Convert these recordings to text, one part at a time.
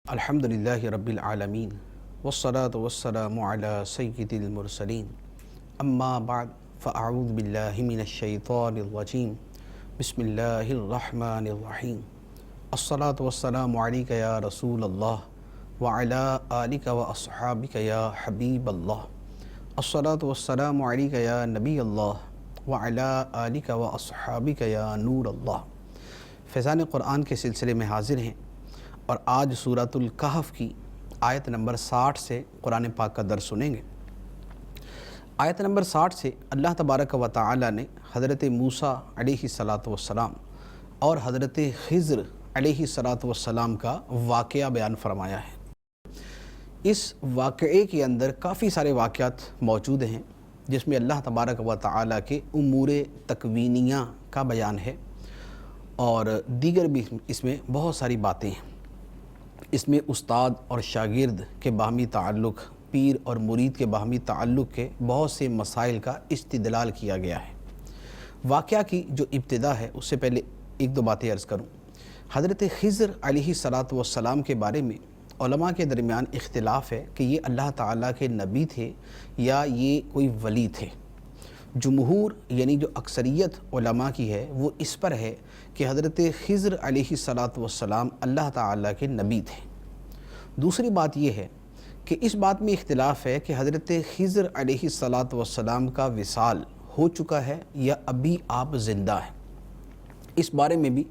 الحمدللہ رب العالمین والصلاة والسلام علی سید المرسلین اما بعد فاعوذ باللہ من الشیطان الرجیم بسم اللہ الرحمن الرحیم الصلاة والسلام علیک یا رسول اللہ وعلی آلک واصحابک یا حبیب اللہ الصلاة والسلام علیک یا نبی اللہ وعلی آلک واصحابک یا نور اللہ۔ فیضان قرآن کے سلسلے میں حاضر ہیں اور آج سورۃ الکہف کی آیت نمبر 60 سے قرآن پاک کا درس سنیں گے۔ آیت نمبر 60 سے اللہ تبارک و تعالی نے حضرت موسیٰ علیہ السلام اور حضرت خضر علیہ السلام کا واقعہ بیان فرمایا ہے۔ اس واقعے کے اندر کافی سارے واقعات موجود ہیں جس میں اللہ تبارک و تعالی کے امور تکوینیہ کا بیان ہے اور دیگر بھی اس میں بہت ساری باتیں ہیں۔ اس میں استاد اور شاگرد کے باہمی تعلق، پیر اور مرید کے باہمی تعلق کے بہت سے مسائل کا استدلال کیا گیا ہے۔ واقعہ کی جو ابتدا ہے اس سے پہلے ایک دو باتیں عرض کروں۔ حضرت خضر علیہ السلام کے بارے میں علماء کے درمیان اختلاف ہے کہ یہ اللہ تعالیٰ کے نبی تھے یا یہ کوئی ولی تھے۔ جمہور یعنی جو اکثریت علماء کی ہے وہ اس پر ہے کہ حضرت خضر علیہ السلام اللہ تعالیٰ کے نبی تھے۔ دوسری بات یہ ہے کہ اس بات میں اختلاف ہے کہ حضرت خضر علیہ السلام کا وصال ہو چکا ہے یا ابھی آپ زندہ ہیں۔ اس بارے میں بھی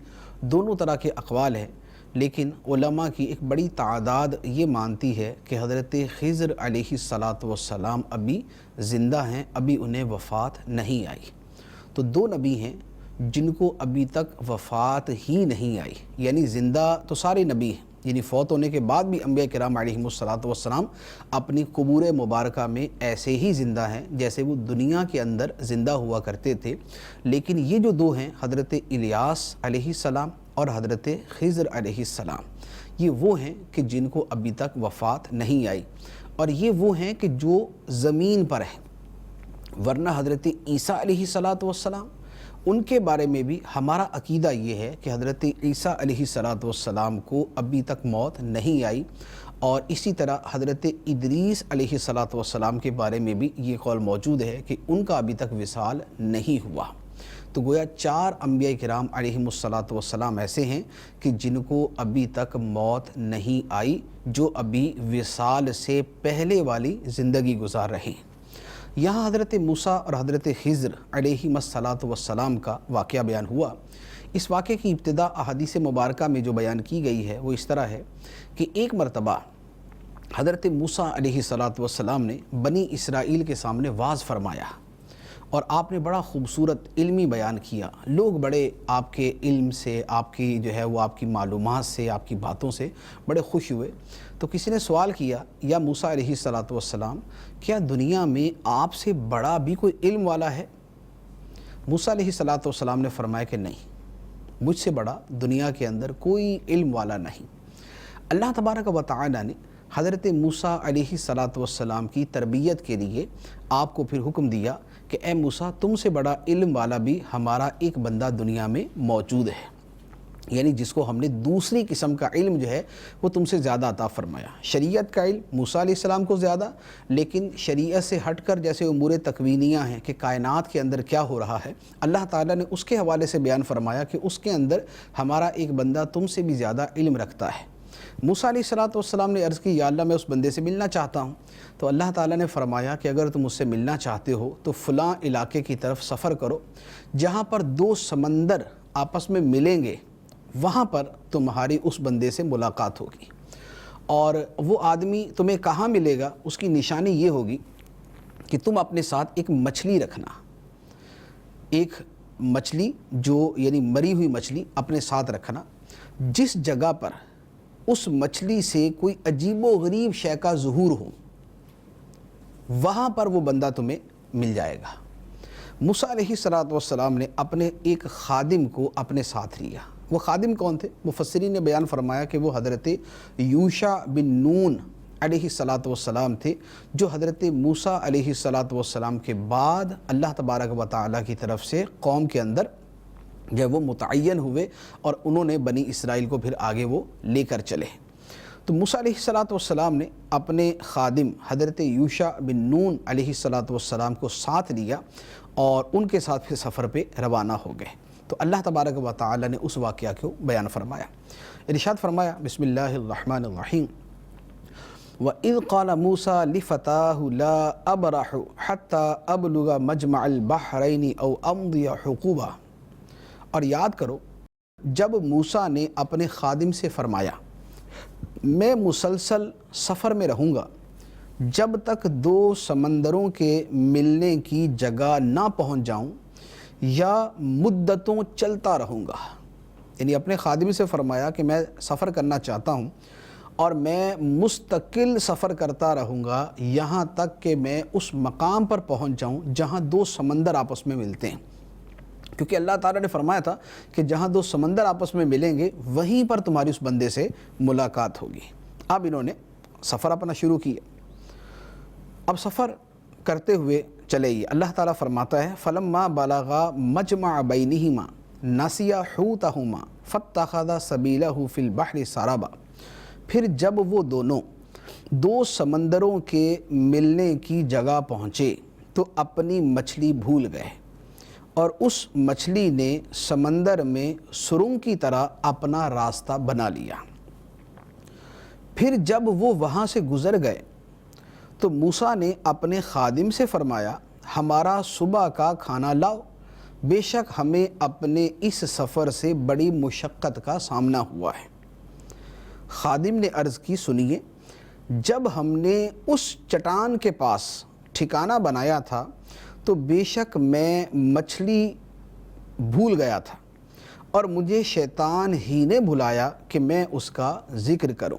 دونوں طرح کے اقوال ہیں، لیکن علماء کی ایک بڑی تعداد یہ مانتی ہے کہ حضرت خضر علیہ السلام ابھی زندہ ہیں، ابھی انہیں وفات نہیں آئی۔ تو دو نبی ہیں جن کو ابھی تک وفات ہی نہیں آئی، یعنی زندہ تو سارے نبی ہیں، یعنی فوت ہونے کے بعد بھی انبیاء کرام علیہم السلام اپنی قبور مبارکہ میں ایسے ہی زندہ ہیں جیسے وہ دنیا کے اندر زندہ ہوا کرتے تھے۔ لیکن یہ جو دو ہیں حضرت الیاس علیہ السلام اور حضرت خضر علیہ السلام، یہ وہ ہیں کہ جن کو ابھی تک وفات نہیں آئی، اور یہ وہ ہیں کہ جو زمین پر ہیں۔ ورنہ حضرت عیسیٰ علیہ السلام ان کے بارے میں بھی ہمارا عقیدہ یہ ہے کہ حضرت عیسیٰ علیہ السلام کو ابھی تک موت نہیں آئی، اور اسی طرح حضرت ادریس علیہ السلام کے بارے میں بھی یہ قول موجود ہے کہ ان کا ابھی تک وصال نہیں ہوا۔ تو گویا چار انبیاء کرام علیہم السلام ایسے ہیں کہ جن کو ابھی تک موت نہیں آئی، جو ابھی وصال سے پہلے والی زندگی گزار رہے ہیں۔ یہاں حضرت موسیٰ اور حضرت خضر علیہم السلام کا واقعہ بیان ہوا۔ اس واقعے کی ابتدا احادیث مبارکہ میں جو بیان کی گئی ہے وہ اس طرح ہے کہ ایک مرتبہ حضرت موسیٰ علیہ السلام نے بنی اسرائیل کے سامنے وعظ فرمایا، اور آپ نے بڑا خوبصورت علمی بیان کیا۔ لوگ بڑے آپ کے علم سے، آپ کی جو ہے وہ آپ کی معلومات سے، آپ کی باتوں سے بڑے خوش ہوئے۔ تو کسی نے سوال کیا، یا موسیٰ علیہ السلام، کیا دنیا میں آپ سے بڑا بھی کوئی علم والا ہے؟ موسیٰ علیہ السلام نے فرمایا کہ نہیں، مجھ سے بڑا دنیا کے اندر کوئی علم والا نہیں۔ اللہ تبارک و تعالی نے حضرت موسیٰ علیہ السلام کی تربیت کے لیے آپ کو پھر حکم دیا کہ اے موسیٰ، تم سے بڑا علم والا بھی ہمارا ایک بندہ دنیا میں موجود ہے، یعنی جس کو ہم نے دوسری قسم کا علم جو ہے وہ تم سے زیادہ عطا فرمایا۔ شریعت کا علم موسیٰ علیہ السلام کو زیادہ، لیکن شریعت سے ہٹ کر جیسے امور تکوینیہ ہیں کہ کائنات کے اندر کیا ہو رہا ہے، اللہ تعالیٰ نے اس کے حوالے سے بیان فرمایا کہ اس کے اندر ہمارا ایک بندہ تم سے بھی زیادہ علم رکھتا ہے۔ موسیٰ علیہ السلام نے عرض کی، یا اللہ میں اس بندے سے ملنا چاہتا ہوں۔ تو اللہ تعالیٰ نے فرمایا کہ اگر تم اس سے ملنا چاہتے ہو تو فلاں علاقے کی طرف سفر کرو، جہاں پر دو سمندر آپس میں ملیں گے وہاں پر تمہاری اس بندے سے ملاقات ہوگی، اور وہ آدمی تمہیں کہاں ملے گا اس کی نشانی یہ ہوگی کہ تم اپنے ساتھ ایک مچھلی رکھنا، ایک مچھلی جو یعنی مری ہوئی مچھلی اپنے ساتھ رکھنا۔ جس جگہ پر اس مچھلی سے کوئی عجیب و غریب شے کا ظہور ہو وہاں پر وہ بندہ تمہیں مل جائے گا۔ موسیٰ علیہ السلام نے اپنے ایک خادم کو اپنے ساتھ لیا۔ وہ خادم کون تھے؟ مفسرین نے بیان فرمایا کہ وہ حضرت یوشع بن نون علیہ السلام تھے، جو حضرت موسیٰ علیہ السلام کے بعد اللہ تبارک و تعالیٰ کی طرف سے قوم کے اندر جب وہ متعین ہوئے اور انہوں نے بنی اسرائیل کو پھر آگے وہ لے کر چلے۔ تو موسیٰ علیہ السلام نے اپنے خادم حضرت یوشع بن نون علیہ السلام کو ساتھ لیا اور ان کے ساتھ پھر سفر پہ روانہ ہو گئے۔ تو اللہ تبارک و تعالی نے اس واقعہ کو بیان فرمایا، ارشاد فرمایا بسم اللہ الرحمن الرحیم وَإِذْ قَالَ مُوسَىٰ لِفَتَاهُ لَا أَبْرَحُ حَتَّىٰ أَبْلُغَ مَجْمَعَ الْبَحْرَيْنِ أَوْ أَمْضِيَ حُقُوبًا، اور یاد کرو جب موسیٰ نے اپنے خادم سے فرمایا میں مسلسل سفر میں رہوں گا جب تک دو سمندروں کے ملنے کی جگہ نہ پہنچ جاؤں یا مدتوں چلتا رہوں گا، یعنی اپنے خادم سے فرمایا کہ میں سفر کرنا چاہتا ہوں اور میں مستقل سفر کرتا رہوں گا یہاں تک کہ میں اس مقام پر پہنچ جاؤں جہاں دو سمندر آپس میں ملتے ہیں، کیونکہ اللہ تعالیٰ نے فرمایا تھا کہ جہاں دو سمندر آپس میں ملیں گے وہیں پر تمہاری اس بندے سے ملاقات ہوگی۔ اب انہوں نے سفر اپنا شروع کیا، اب سفر کرتے ہوئے چلے گی۔ اللہ تعالیٰ فرماتا ہے فَلَمَّا بَلَغَا مَجْمَعَ بَيْنِهِمَا نَسِيَا حُوتَهُمَا فَاتَّخَذَ سَبِيلَهُ فِي الْبَحْرِ سَرَبًا، پھر جب وہ دونوں دو سمندروں کے ملنے کی جگہ پہنچے تو اپنی مچھلی بھول گئے اور اس مچھلی نے سمندر میں سرنگ کی طرح اپنا راستہ بنا لیا۔ پھر جب وہ وہاں سے گزر گئے تو موسیٰ نے اپنے خادم سے فرمایا ہمارا صبح کا کھانا لاؤ، بے شک ہمیں اپنے اس سفر سے بڑی مشقت کا سامنا ہوا ہے۔ خادم نے عرض کی سنیے، جب ہم نے اس چٹان کے پاس ٹھکانہ بنایا تھا تو بے شک میں مچھلی بھول گیا تھا اور مجھے شیطان ہی نے بھلایا کہ میں اس کا ذکر کروں،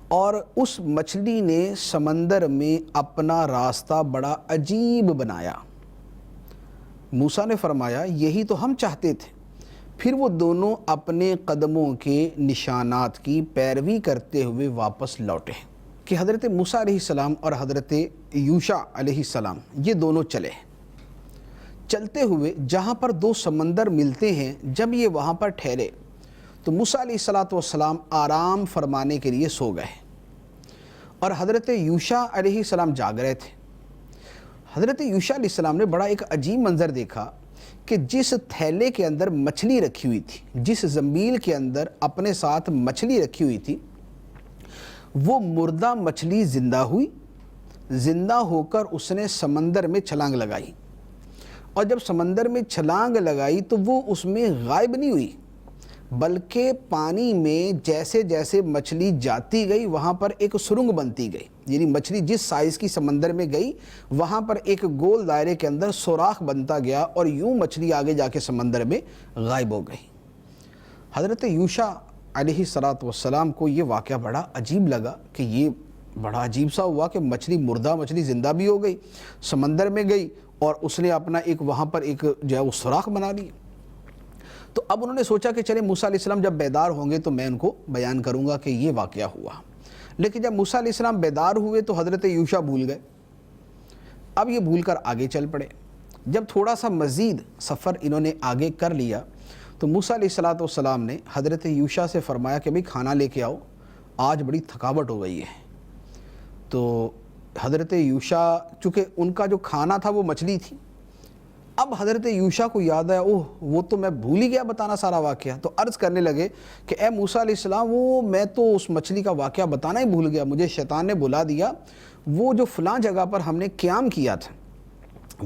اور اس مچھلی نے سمندر میں اپنا راستہ بڑا عجیب بنایا۔ موسیٰ نے فرمایا یہی تو ہم چاہتے تھے۔ پھر وہ دونوں اپنے قدموں کے نشانات کی پیروی کرتے ہوئے واپس لوٹے کہ حضرت موسیٰ علیہ السلام اور حضرت یوشع علیہ السلام یہ دونوں چلتے ہوئے جہاں پر دو سمندر ملتے ہیں، جب یہ وہاں پر ٹھہرے تو موسیٰ علیہ السلام آرام فرمانے کے لیے سو گئے اور حضرت یوشع علیہ السلام جاگ رہے تھے۔ حضرت یوشع علیہ السلام نے بڑا ایک عجیب منظر دیکھا کہ جس تھیلے کے اندر مچھلی رکھی ہوئی تھی، جس زنبیل کے اندر اپنے ساتھ مچھلی رکھی ہوئی تھی، وہ مردہ مچھلی زندہ ہوئی، زندہ ہو کر اس نے سمندر میں چھلانگ لگائی، اور جب سمندر میں چھلانگ لگائی تو وہ اس میں غائب نہیں ہوئی بلکہ پانی میں جیسے جیسے مچھلی جاتی گئی وہاں پر ایک سرنگ بنتی گئی، یعنی مچھلی جس سائز کی سمندر میں گئی وہاں پر ایک گول دائرے کے اندر سوراخ بنتا گیا اور یوں مچھلی آگے جا کے سمندر میں غائب ہو گئی۔ حضرت یوشع علیہ السلام کو یہ واقعہ بڑا عجیب لگا کہ یہ بڑا عجیب سا ہوا کہ مچھلی مردہ مچھلی زندہ بھی ہو گئی، سمندر میں گئی اور اس نے اپنا ایک وہاں پر ایک جو ہے وہ سوراخ بنا لی۔ تو اب انہوں نے سوچا کہ چلے موسیٰ علیہ السلام جب بیدار ہوں گے تو میں ان کو بیان کروں گا کہ یہ واقعہ ہوا، لیکن جب موسیٰ علیہ السلام بیدار ہوئے تو حضرت یوشع بھول گئے۔ اب یہ بھول کر آگے چل پڑے۔ جب تھوڑا سا مزید سفر انہوں نے آگے کر لیا تو موسیٰ علیہ السلام نے حضرت یوشع سے فرمایا کہ بھئی کھانا لے کے آؤ، آج بڑی تھکاوٹ ہو گئی ہے۔ تو حضرت یوشع چونکہ ان کا جو کھانا تھا وہ مچھلی تھی، اب حضرت یوشع کو یاد آیا اوہ وہ تو میں بھول ہی گیا بتانا سارا واقعہ، تو عرض کرنے لگے کہ اے موسیٰ علیہ السلام وہ میں تو اس مچھلی کا واقعہ بتانا ہی بھول گیا، مجھے شیطان نے بلا دیا، وہ جو فلاں جگہ پر ہم نے قیام کیا تھا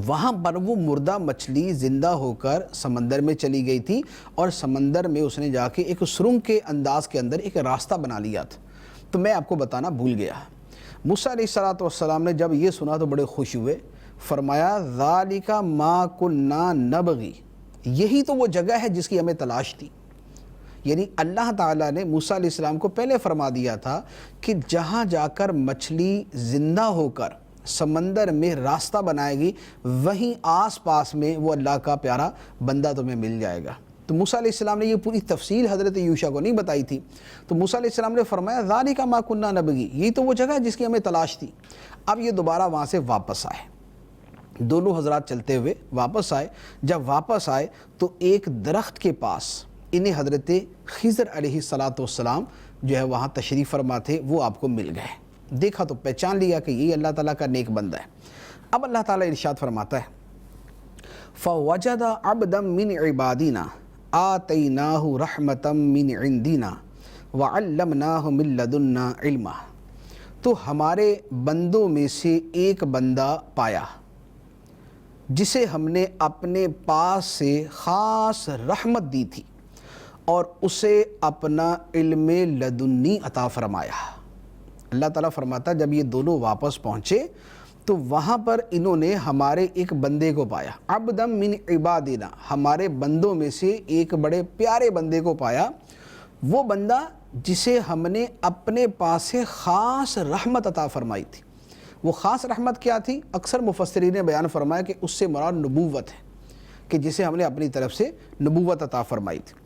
وہاں پر وہ مردہ مچھلی زندہ ہو کر سمندر میں چلی گئی تھی اور سمندر میں اس نے جا کے ایک سرنگ کے انداز کے اندر ایک راستہ بنا لیا تھا، تو میں آپ کو بتانا بھول گیا۔ موسیٰ علیہ السلام نے جب یہ سنا تو بڑے خوش ہوئے، فرمایا ذالک ما کنا نبغی، یہی تو وہ جگہ ہے جس کی ہمیں تلاش تھی۔ یعنی اللہ تعالیٰ نے موسیٰ علیہ السلام کو پہلے فرما دیا تھا کہ جہاں جا کر مچھلی زندہ ہو کر سمندر میں راستہ بنائے گی وہیں آس پاس میں وہ اللہ کا پیارا بندہ تمہیں مل جائے گا۔ تو موسیٰ علیہ السلام نے یہ پوری تفصیل حضرت یوشع کو نہیں بتائی تھی، تو موسیٰ علیہ السلام نے فرمایا ذالک ما کنا نبغی، یہی تو وہ جگہ ہے جس کی ہمیں تلاش تھی۔ اب یہ دوبارہ وہاں سے واپس آئے، دونوں حضرات چلتے ہوئے واپس آئے۔ جب واپس آئے تو ایک درخت کے پاس انہیں حضرت خضر علیہ السلام جو ہے وہاں تشریف فرما تھے وہ آپ کو مل گئے، دیکھا تو پہچان لیا کہ یہ اللہ تعالیٰ کا نیک بندہ ہے۔ اب اللہ تعالیٰ ارشاد فرماتا ہے فَوَجَدَ عَبْدًا مِّنْ عِبَادِنَا آتَيْنَاهُ رَحْمَةً مِّنْ عِنْدِنَا وَعَلَّمْنَاهُ مِن لَّدُنَّا عِلْمًا، تو ہمارے بندوں میں سے ایک بندہ پایا جسے ہم نے اپنے پاس سے خاص رحمت دی تھی اور اسے اپنا علم لدنی عطا فرمایا۔ اللہ تعالیٰ فرماتا جب یہ دونوں واپس پہنچے تو وہاں پر انہوں نے ہمارے ایک بندے کو پایا، عبدا من عبادنا، ہمارے بندوں میں سے ایک بڑے پیارے بندے کو پایا، وہ بندہ جسے ہم نے اپنے پاس سے خاص رحمت عطا فرمائی تھی۔ وہ خاص رحمت کیا تھی؟ اکثر مفسرین نے بیان فرمایا کہ اس سے مراد نبوت ہے، کہ جسے ہم نے اپنی طرف سے نبوت عطا فرمائی تھی۔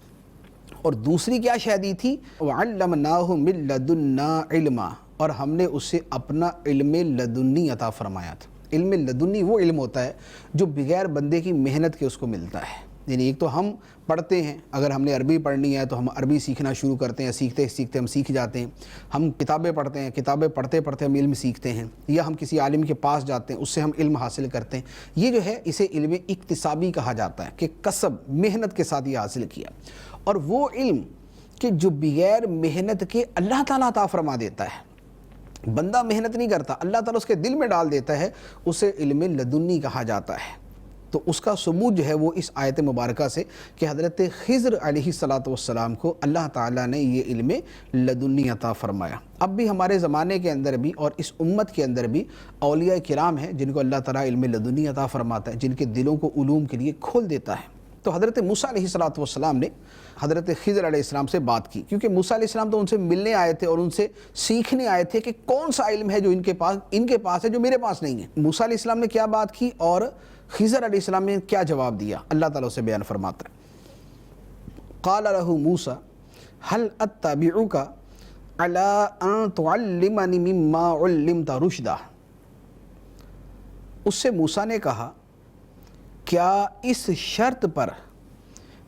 اور دوسری کیا شے دی تھی؟ وَعَلَّمْنَاهُ مِن لَّدُنَّا عِلْمًا، اور ہم نے اسے اپنا علم لدنی عطا فرمایا تھا۔ علم لدنی وہ علم ہوتا ہے جو بغیر بندے کی محنت کے اس کو ملتا ہے۔ یعنی ایک تو ہم پڑھتے ہیں، اگر ہم نے عربی پڑھنی ہے تو ہم عربی سیکھنا شروع کرتے ہیں، سیکھتے سیکھتے ہم سیکھ جاتے ہیں۔ ہم کتابیں پڑھتے ہیں، کتابیں پڑھتے پڑھتے ہم علم سیکھتے ہیں، یا ہم کسی عالم کے پاس جاتے ہیں، اس سے ہم علم حاصل کرتے ہیں۔ یہ جو ہے اسے علم اکتسابی کہا جاتا ہے، کہ کسب محنت کے ساتھ یہ حاصل کیا۔ اور وہ علم کہ جو بغیر محنت کے اللہ تعالیٰ عطا فرما دیتا ہے، بندہ محنت نہیں کرتا، اللہ تعالیٰ اس کے دل میں ڈال دیتا ہے، اسے علم لدنی کہا جاتا ہے۔ تو اس کا ثبوت جو ہے وہ اس آیت مبارکہ سے کہ حضرت خضر علیہ السلام کو اللہ تعالیٰ نے یہ علم لدنی عطا فرمایا۔ اب بھی ہمارے زمانے کے اندر بھی اور اس امت کے اندر بھی اولیاء کرام ہیں جن کو اللہ تعالیٰ علم لدنی عطا فرماتا ہے، جن کے دلوں کو علوم کے لیے کھول دیتا ہے۔ تو حضرت موسیٰ علیہ السلام نے حضرت خضر علیہ السلام سے بات کی، کیونکہ موسیٰ علیہ السلام تو ان سے ملنے آئے تھے اور ان سے سیکھنے آئے تھے کہ کون سا علم ہے جو ان کے پاس ہے جو میرے پاس نہیں ہے۔ موسیٰ علیہ السلام نے کیا بات کی اور خضر علیہ السلام نے کیا جواب دیا، اللہ تعالیٰ سے بیان فرماتا ہے قال له موسیٰ هل اتبعك على ان تعلمني مما علمت رشدا، اس سے موسیٰ نے کہا کیا اس شرط پر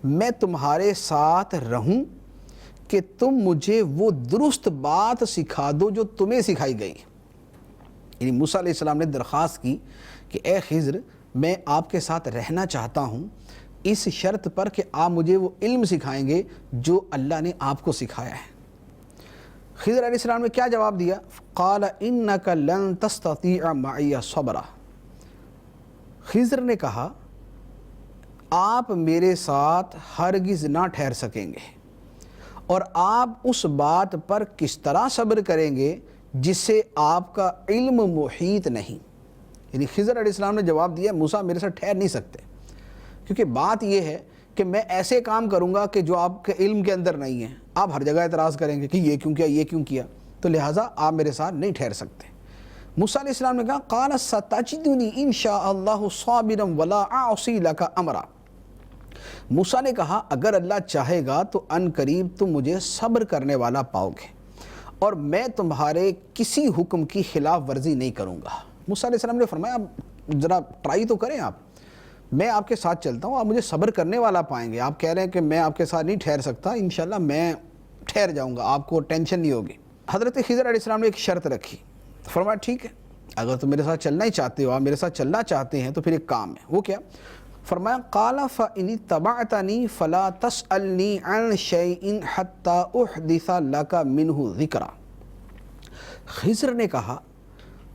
میں تمہارے ساتھ رہوں کہ تم مجھے وہ درست بات سکھا دو جو تمہیں سکھائی گئی۔ یعنی موسیٰ علیہ السلام نے درخواست کی کہ اے خضر میں آپ کے ساتھ رہنا چاہتا ہوں اس شرط پر کہ آپ مجھے وہ علم سکھائیں گے جو اللہ نے آپ کو سکھایا ہے۔ خضر علیہ السلام نے کیا جواب دیا؟ قال انک لن تستطیع معی صبرا، خضر نے کہا آپ میرے ساتھ ہرگز نہ ٹھہر سکیں گے، اور آپ اس بات پر کس طرح صبر کریں گے جس سے آپ کا علم محیط نہیں۔ یعنی خضر علیہ السلام نے جواب دیا موسیٰ میرے ساتھ ٹھہر نہیں سکتے، کیونکہ بات یہ ہے کہ میں ایسے کام کروں گا کہ جو آپ کے علم کے اندر نہیں ہے، آپ ہر جگہ اعتراض کریں گے کہ یہ کیوں کیا، یہ کیوں کیا، تو لہٰذا آپ میرے ساتھ نہیں ٹھہر سکتے۔ موسیٰ علیہ السلام نے کہا قال ستجدنی ان شاء اللہ صابرا ولا اعصی لک امرا، موسیٰ نے کہا اگر اللہ چاہے گا تو ان قریب تم مجھے صبر کرنے والا پاؤ گے اور میں تمہارے کسی حکم کی خلاف ورزی نہیں کروں گا۔ موسیٰ علیہ السلام نے فرمایا اب ذرا ٹرائی تو کریں، میں آپ کے ساتھ چلتا ہوں، آپ مجھے صبر کرنے والا پائیں گے۔ آپ کہہ رہے ہیں کہ میں آپ کے ساتھ نہیں ٹھہر سکتا، انشاءاللہ میں ٹھہر جاؤں گا، آپ کو ٹینشن نہیں ہوگی۔ حضرت خضر علیہ السلام نے ایک شرط رکھی، فرمایا ٹھیک ہے اگر تم میرے ساتھ چلنا ہی چاہتے ہو، آپ میرے ساتھ چلنا چاہتے ہیں تو پھر ایک کام ہے، وہ کیا؟ فرمایا قال فإن اتبعتنی فلا تسألنی عن شیء حتی احدث لک منہ ذکرا، خضر نے کہا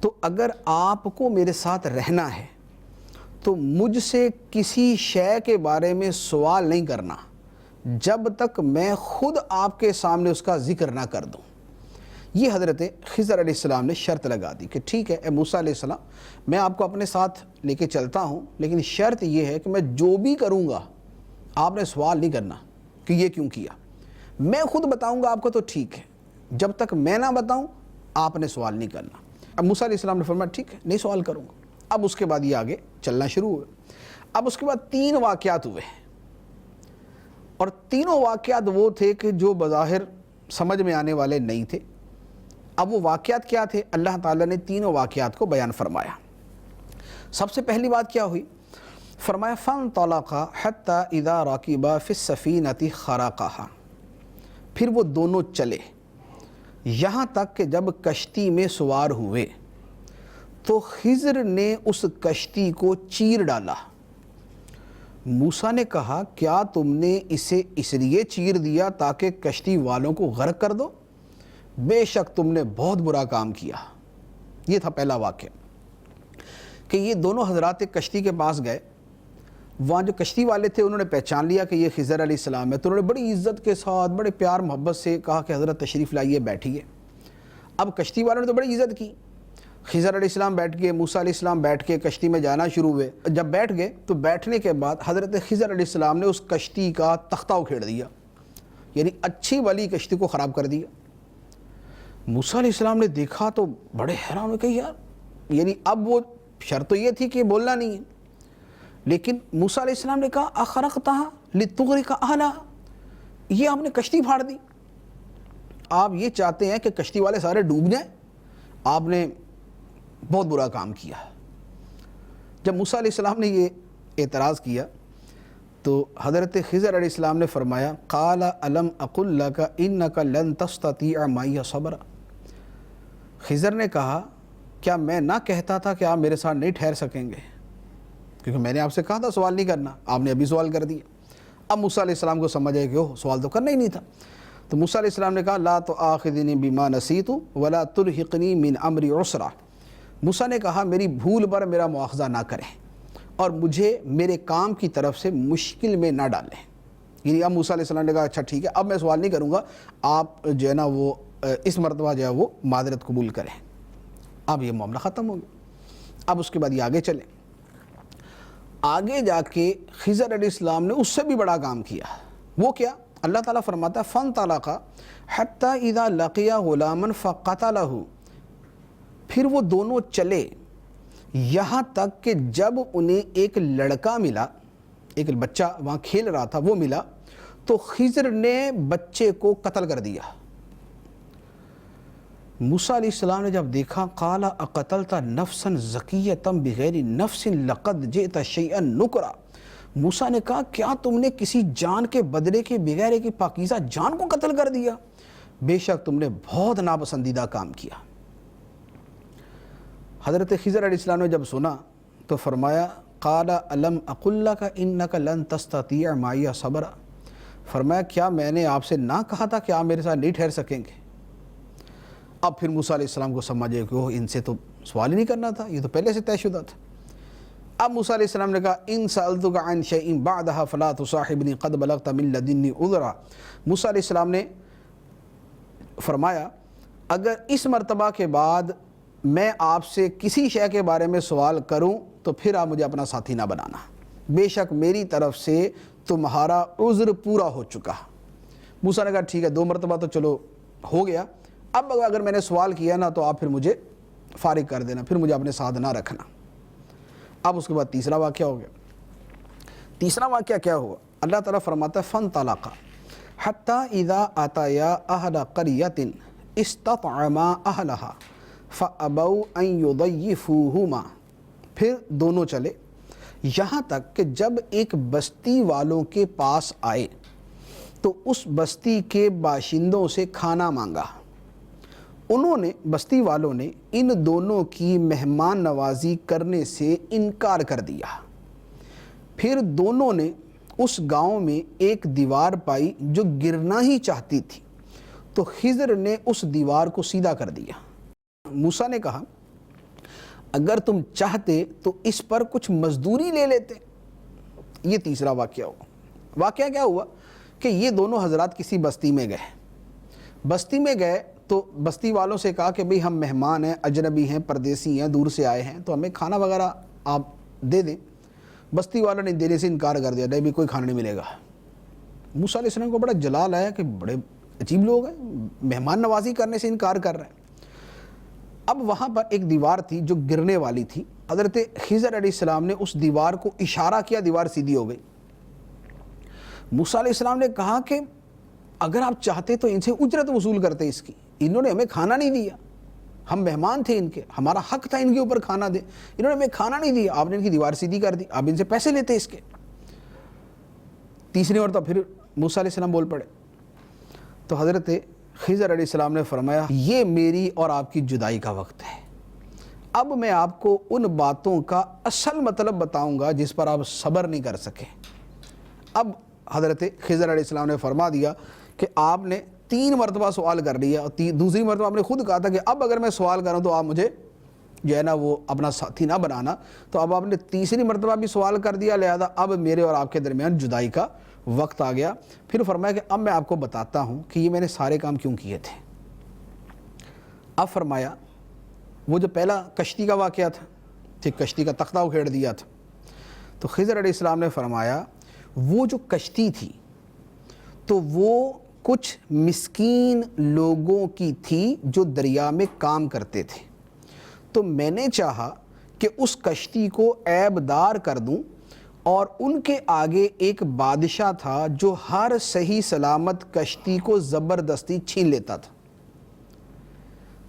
تو اگر آپ کو میرے ساتھ رہنا ہے تو مجھ سے کسی شے کے بارے میں سوال نہیں کرنا جب تک میں خود آپ کے سامنے اس کا ذکر نہ کر دوں۔ یہ حضرت خضر علیہ السلام نے شرط لگا دی کہ ٹھیک ہے اے موسیٰ علیہ السلام میں آپ کو اپنے ساتھ لے کے چلتا ہوں، لیکن شرط یہ ہے کہ میں جو بھی کروں گا آپ نے سوال نہیں کرنا کہ یہ کیوں کیا، میں خود بتاؤں گا آپ کو تو ٹھیک ہے، جب تک میں نہ بتاؤں آپ نے سوال نہیں کرنا۔ اب موسیٰ علیہ السلام نے فرمایا ٹھیک ہے نہیں سوال کروں گا۔ اب اس کے بعد یہ آگے چلنا شروع ہوئے۔ اب اس کے بعد 3 واقعات ہوئے، اور تینوں واقعات وہ تھے کہ جو بظاہر سمجھ میں آنے والے نہیں تھے۔ اب وہ واقعات کیا تھے؟ اللہ تعالیٰ نے تینوں واقعات کو بیان فرمایا۔ سب سے پہلی بات کیا ہوئی؟ فرمایا فانطلقا حتی اذا رکبا فی السفینۃ خرقها، پھر وہ دونوں چلے یہاں تک کہ جب کشتی میں سوار ہوئے تو خضر نے اس کشتی کو چیر ڈالا۔ موسیٰ نے کہا کیا تم نے اسے اس لیے چیر دیا تاکہ کشتی والوں کو غرق کر دو؟ بے شک تم نے بہت برا کام کیا۔ یہ تھا پہلا واقعہ کہ یہ دونوں حضرات ایک کشتی کے پاس گئے۔ وہاں جو کشتی والے تھے انہوں نے پہچان لیا کہ یہ خضر علیہ السلام ہے، تو انہوں نے بڑی عزت کے ساتھ بڑے پیار محبت سے کہا کہ حضرت تشریف لائیے، بیٹھیے۔ اب کشتی والوں نے تو بڑی عزت کی، خضر علیہ السلام بیٹھ گئے، موسیٰ علیہ السلام بیٹھ کے کشتی میں جانا شروع ہوئے۔ جب بیٹھ گئے تو بیٹھنے کے بعد حضرت خضر علیہ السلام نے اس کشتی کا تختہ اکھیڑ دیا، یعنی اچھی والی کشتی کو خراب کر دیا۔ موسیٰ علیہ السلام نے دیکھا تو بڑے حیران ہوئے کہ یار، یعنی اب وہ شرط تو یہ تھی کہ بولنا نہیں ہے، لیکن موسیٰ علیہ السلام نے کہا اخرقتها لتغرق اہلها، یہ آپ نے کشتی پھاڑ دی، آپ یہ چاہتے ہیں کہ کشتی والے سارے ڈوب جائیں، آپ نے بہت برا کام کیا۔ جب موسیٰ علیہ السلام نے یہ اعتراض کیا تو حضرت خضر علیہ السلام نے فرمایا قال الم اقل لک انک لن تستطیع معی صبرا، خضر نے کہا کیا میں نہ کہتا تھا کہ آپ میرے ساتھ نہیں ٹھہر سکیں گے؟ کیونکہ میں نے آپ سے کہا تھا سوال نہیں کرنا، آپ نے ابھی سوال کر دیا۔ اب موسیٰ علیہ السلام کو سمجھ آئے کہ اوہ سوال تو کرنا ہی نہیں تھا، تو موسیٰ علیہ السلام نے کہا لا تؤاخذنی بما نسیت ولا ترہقنی من امری عسرا، موسیٰ نے کہا میری بھول پر میرا مواخذہ نہ کریں اور مجھے میرے کام کی طرف سے مشکل میں نہ ڈالیں۔ یعنی اب موسیٰ علیہ السلام نے کہا اچھا ٹھیک ہے، اب میں سوال نہیں کروں گا، آپ جو ہے نا وہ اس مرتبہ جو ہے وہ معذرت قبول کریں۔ اب یہ معاملہ ختم ہو گیا۔ اب اس کے بعد یہ آگے چلیں، آگے جا کے خضر علیہ السلام نے اس سے بھی بڑا کام کیا۔ وہ کیا؟ اللہ تعالیٰ فرماتا ہے فانطلقا حتی اذا لقیا غلاما فقتلہ، پھر وہ دونوں چلے یہاں تک کہ جب انہیں ایک لڑکا ملا، ایک بچہ وہاں کھیل رہا تھا وہ ملا، تو خضر نے بچے کو قتل کر دیا۔ موسیٰ علیہ السلام نے جب دیکھا قال اقتلت نفسا زکیۃ بغیر نفس لقد جئت شیئا نکرا، موسیٰ نے کہا کیا تم نے کسی جان کے بدلے کے بغیر ایک پاکیزہ جان کو قتل کر دیا؟ بے شک تم نے بہت ناپسندیدہ کام کیا۔ حضرت خضر علیہ السلام نے جب سنا تو فرمایا قال الم اقل لک انک لن تستطیع معی صبرا، فرمایا کیا میں نے آپ سے نہ کہا تھا کہ آپ میرے ساتھ نہیں ٹھہر سکیں گے؟ اب پھر موسیٰ علیہ السلام کو سمجھے کہ ان سے تو سوال ہی نہیں کرنا تھا، یہ تو پہلے سے طے شدہ تھا۔ اب موسیٰ علیہ السلام نے کہا ان سألتک عن شیء بعدها فلا تصاحبنی قد بلغت من لدنی عذرا، موسیٰ علیہ السلام نے فرمایا اگر اس مرتبہ کے بعد میں آپ سے کسی شے کے بارے میں سوال کروں تو پھر آپ مجھے اپنا ساتھی نہ بنانا، بے شک میری طرف سے تمہارا عذر پورا ہو چکا۔ موسیٰ نے کہا ٹھیک ہے، 2 مرتبہ تو چلو ہو گیا، اب اگر میں نے سوال کیا نا تو آپ پھر مجھے فارغ کر دینا، پھر مجھے اپنے ساتھ نہ رکھنا۔ اب اس کے بعد تیسرا واقعہ ہو گیا۔ تیسرا واقعہ کیا ہوا؟ اللہ تعالیٰ فرماتا ہے فانطلقا حتی اذا اتیا اہل قریۃ استطعما اہلہا فابوا ان یضیفوہما، پھر دونوں چلے یہاں تک کہ جب ایک بستی والوں کے پاس آئے تو اس بستی کے باشندوں سے کھانا مانگا۔ انہوں نے، بستی والوں نے، ان دونوں کی مہمان نوازی کرنے سے انکار کر دیا۔ پھر دونوں نے اس گاؤں میں ایک دیوار پائی جو گرنا ہی چاہتی تھی، تو خضر نے اس دیوار کو سیدھا کر دیا۔ موسیٰ نے کہا اگر تم چاہتے تو اس پر کچھ مزدوری لے لیتے۔ یہ تیسرا واقعہ ہوا۔ واقعہ کیا ہوا کہ یہ دونوں حضرات کسی بستی میں گئے، بستی میں گئے تو بستی والوں سے کہا کہ بھئی ہم مہمان ہیں، اجنبی ہیں، پردیسی ہیں، دور سے آئے ہیں، تو ہمیں کھانا وغیرہ آپ دے دیں۔ بستی والوں نے دینے سے انکار کر دیا، نہیں بھی کوئی کھانا نہیں ملے گا۔ موسیٰ علیہ السلام کو بڑا جلال آیا کہ بڑے عجیب لوگ ہیں، مہمان نوازی کرنے سے انکار کر رہے ہیں۔ اب وہاں پر ایک دیوار تھی جو گرنے والی تھی، حضرت خضر علیہ السلام نے اس دیوار کو اشارہ کیا، دیوار سیدھی ہو گئی۔ موسیٰ علیہ السلام نے کہا کہ اگر آپ چاہتے تو ان سے اجرت وصول کرتے اس کی، انہوں نے ہمیں کھانا نہیں دیا، ہم مہمان تھے ان کے، ہمارا حق تھا ان کے اوپر کھانا دے، انہوں نے ہمیں کھانا نہیں دیا، آپ نے ان کی دیوار سیدھی کر دی، آپ ان سے پیسے لیتے اس کے۔ تیسری مرتبہ پھر موسیٰ علیہ السلام بول پڑے، تو حضرت خضر علیہ السلام نے فرمایا یہ میری اور آپ کی جدائی کا وقت ہے، اب میں آپ کو ان باتوں کا اصل مطلب بتاؤں گا جس پر آپ صبر نہیں کر سکے۔ اب حضرت خضر علیہ السلام نے فرما دیا کہ آپ نے 3 مرتبہ سوال کر لیا، اور دوسری مرتبہ آپ نے خود کہا تھا کہ اب اگر میں سوال کروں تو آپ مجھے جو ہے نا وہ اپنا ساتھی نہ بنانا، تو اب آپ نے تیسری مرتبہ بھی سوال کر دیا، لہذا اب میرے اور آپ کے درمیان جدائی کا وقت آ گیا۔ پھر فرمایا کہ اب میں آپ کو بتاتا ہوں کہ یہ میں نے سارے کام کیوں کیے تھے۔ اب فرمایا وہ جو پہلا کشتی کا واقعہ تھا کہ کشتی کا تختہ اکھیڑ دیا تھا، تو خضر علیہ السلام نے فرمایا وہ جو کشتی تھی تو وہ کچھ مسکین لوگوں کی تھی جو دریا میں کام کرتے تھے، تو میں نے چاہا کہ اس کشتی کو عیب دار کر دوں، اور ان کے آگے ایک بادشاہ تھا جو ہر صحیح سلامت کشتی کو زبردستی چھین لیتا تھا۔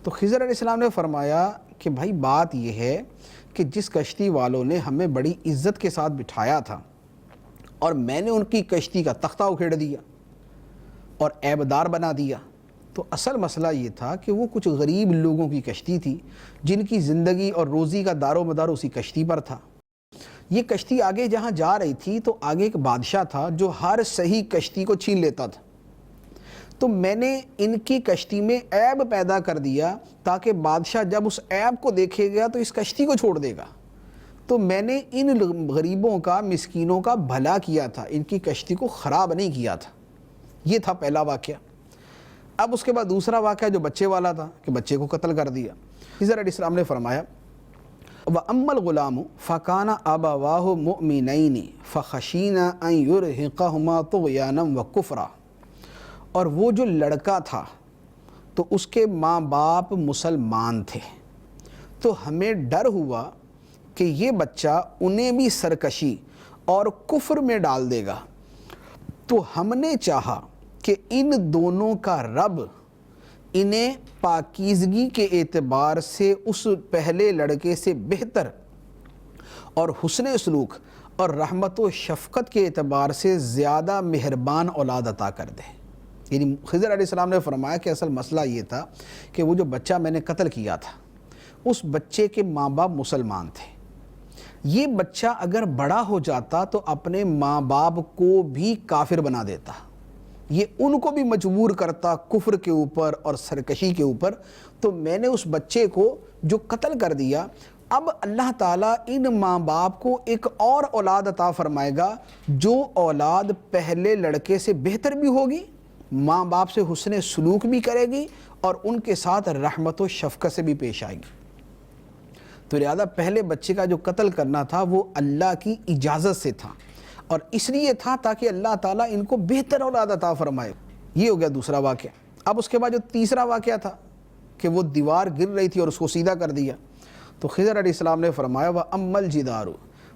تو خضر علیہ السلام نے فرمایا کہ بھائی بات یہ ہے کہ جس کشتی والوں نے ہمیں بڑی عزت کے ساتھ بٹھایا تھا اور میں نے ان کی کشتی کا تختہ اکھیڑ دیا اور عیب دار بنا دیا، تو اصل مسئلہ یہ تھا کہ وہ کچھ غریب لوگوں کی کشتی تھی جن کی زندگی اور روزی کا دار و مدار اسی کشتی پر تھا۔ یہ کشتی آگے جہاں جا رہی تھی تو آگے ایک بادشاہ تھا جو ہر صحیح کشتی کو چھین لیتا تھا، تو میں نے ان کی کشتی میں عیب پیدا کر دیا تاکہ بادشاہ جب اس عیب کو دیکھے گا تو اس کشتی کو چھوڑ دے گا، تو میں نے ان غریبوں کا مسکینوں کا بھلا کیا تھا، ان کی کشتی کو خراب نہیں کیا تھا۔ یہ تھا پہلا واقعہ۔ اب اس کے بعد دوسرا واقعہ جو بچے والا تھا کہ بچے کو قتل کر دیا۔ خضر علیہ السلام نے فرمایا وَأَمَّا الْغُلَامُ فَكَانَ أَبَوَاهُ مُؤْمِنَيْنِ فَخَشِينَا أَن يُرْهِقَهُمَا طُغْيَانًا وَكُفْرًا، اور وہ جو لڑکا تھا تو اس کے ماں باپ مسلمان تھے، تو ہمیں ڈر ہوا کہ یہ بچہ انہیں بھی سرکشی اور کفر میں ڈال دے گا، تو ہم نے چاہا کہ ان دونوں کا رب انہیں پاکیزگی کے اعتبار سے اس پہلے لڑکے سے بہتر اور حسن سلوک اور رحمت و شفقت کے اعتبار سے زیادہ مہربان اولاد عطا کر دے۔ یعنی خضر علیہ السلام نے فرمایا کہ اصل مسئلہ یہ تھا کہ وہ جو بچہ میں نے قتل کیا تھا اس بچے کے ماں باپ مسلمان تھے، یہ بچہ اگر بڑا ہو جاتا تو اپنے ماں باپ کو بھی کافر بنا دیتا، یہ ان کو بھی مجبور کرتا کفر کے اوپر اور سرکشی کے اوپر، تو میں نے اس بچے کو جو قتل کر دیا، اب اللہ تعالیٰ ان ماں باپ کو ایک اور اولاد عطا فرمائے گا جو اولاد پہلے لڑکے سے بہتر بھی ہوگی، ماں باپ سے حسن سلوک بھی کرے گی اور ان کے ساتھ رحمت و شفقت سے بھی پیش آئے گی۔ تو لہذا پہلے بچے کا جو قتل کرنا تھا وہ اللہ کی اجازت سے تھا، اور اس لیے تھا تاکہ اللہ تعالیٰ ان کو بہتر اولاد عطا فرمائے۔ یہ ہو گیا دوسرا واقعہ۔ اب اس کے بعد جو تیسرا واقعہ تھا کہ وہ دیوار گر رہی تھی اور اس کو سیدھا کر دیا، تو خضر علیہ السلام نے فرمایا وَأَمَّا الْجِدَارُ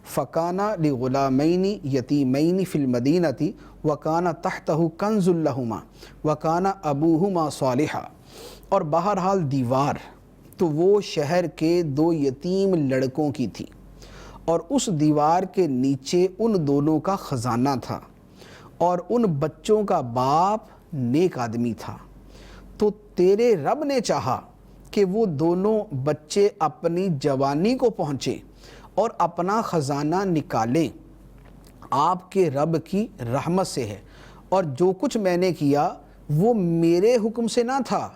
فَكَانَ لِغُلَامَيْنِ يَتِيمَيْنِ فِي الْمَدِينَةِ وَكَانَ تَحْتَهُ كَنْزٌ لَهُمَا وَكَانَ أَبُوهُمَا صَالِحًا، اور بہرحال دیوار تو وہ شہر کے 2 یتیم لڑکوں کی تھی، اور اس دیوار کے نیچے ان دونوں کا خزانہ تھا، اور ان بچوں کا باپ نیک آدمی تھا، تو تیرے رب نے چاہا کہ وہ دونوں بچے اپنی جوانی کو پہنچے اور اپنا خزانہ نکالیں، آپ کے رب کی رحمت سے ہے، اور جو کچھ میں نے کیا وہ میرے حکم سے نہ تھا،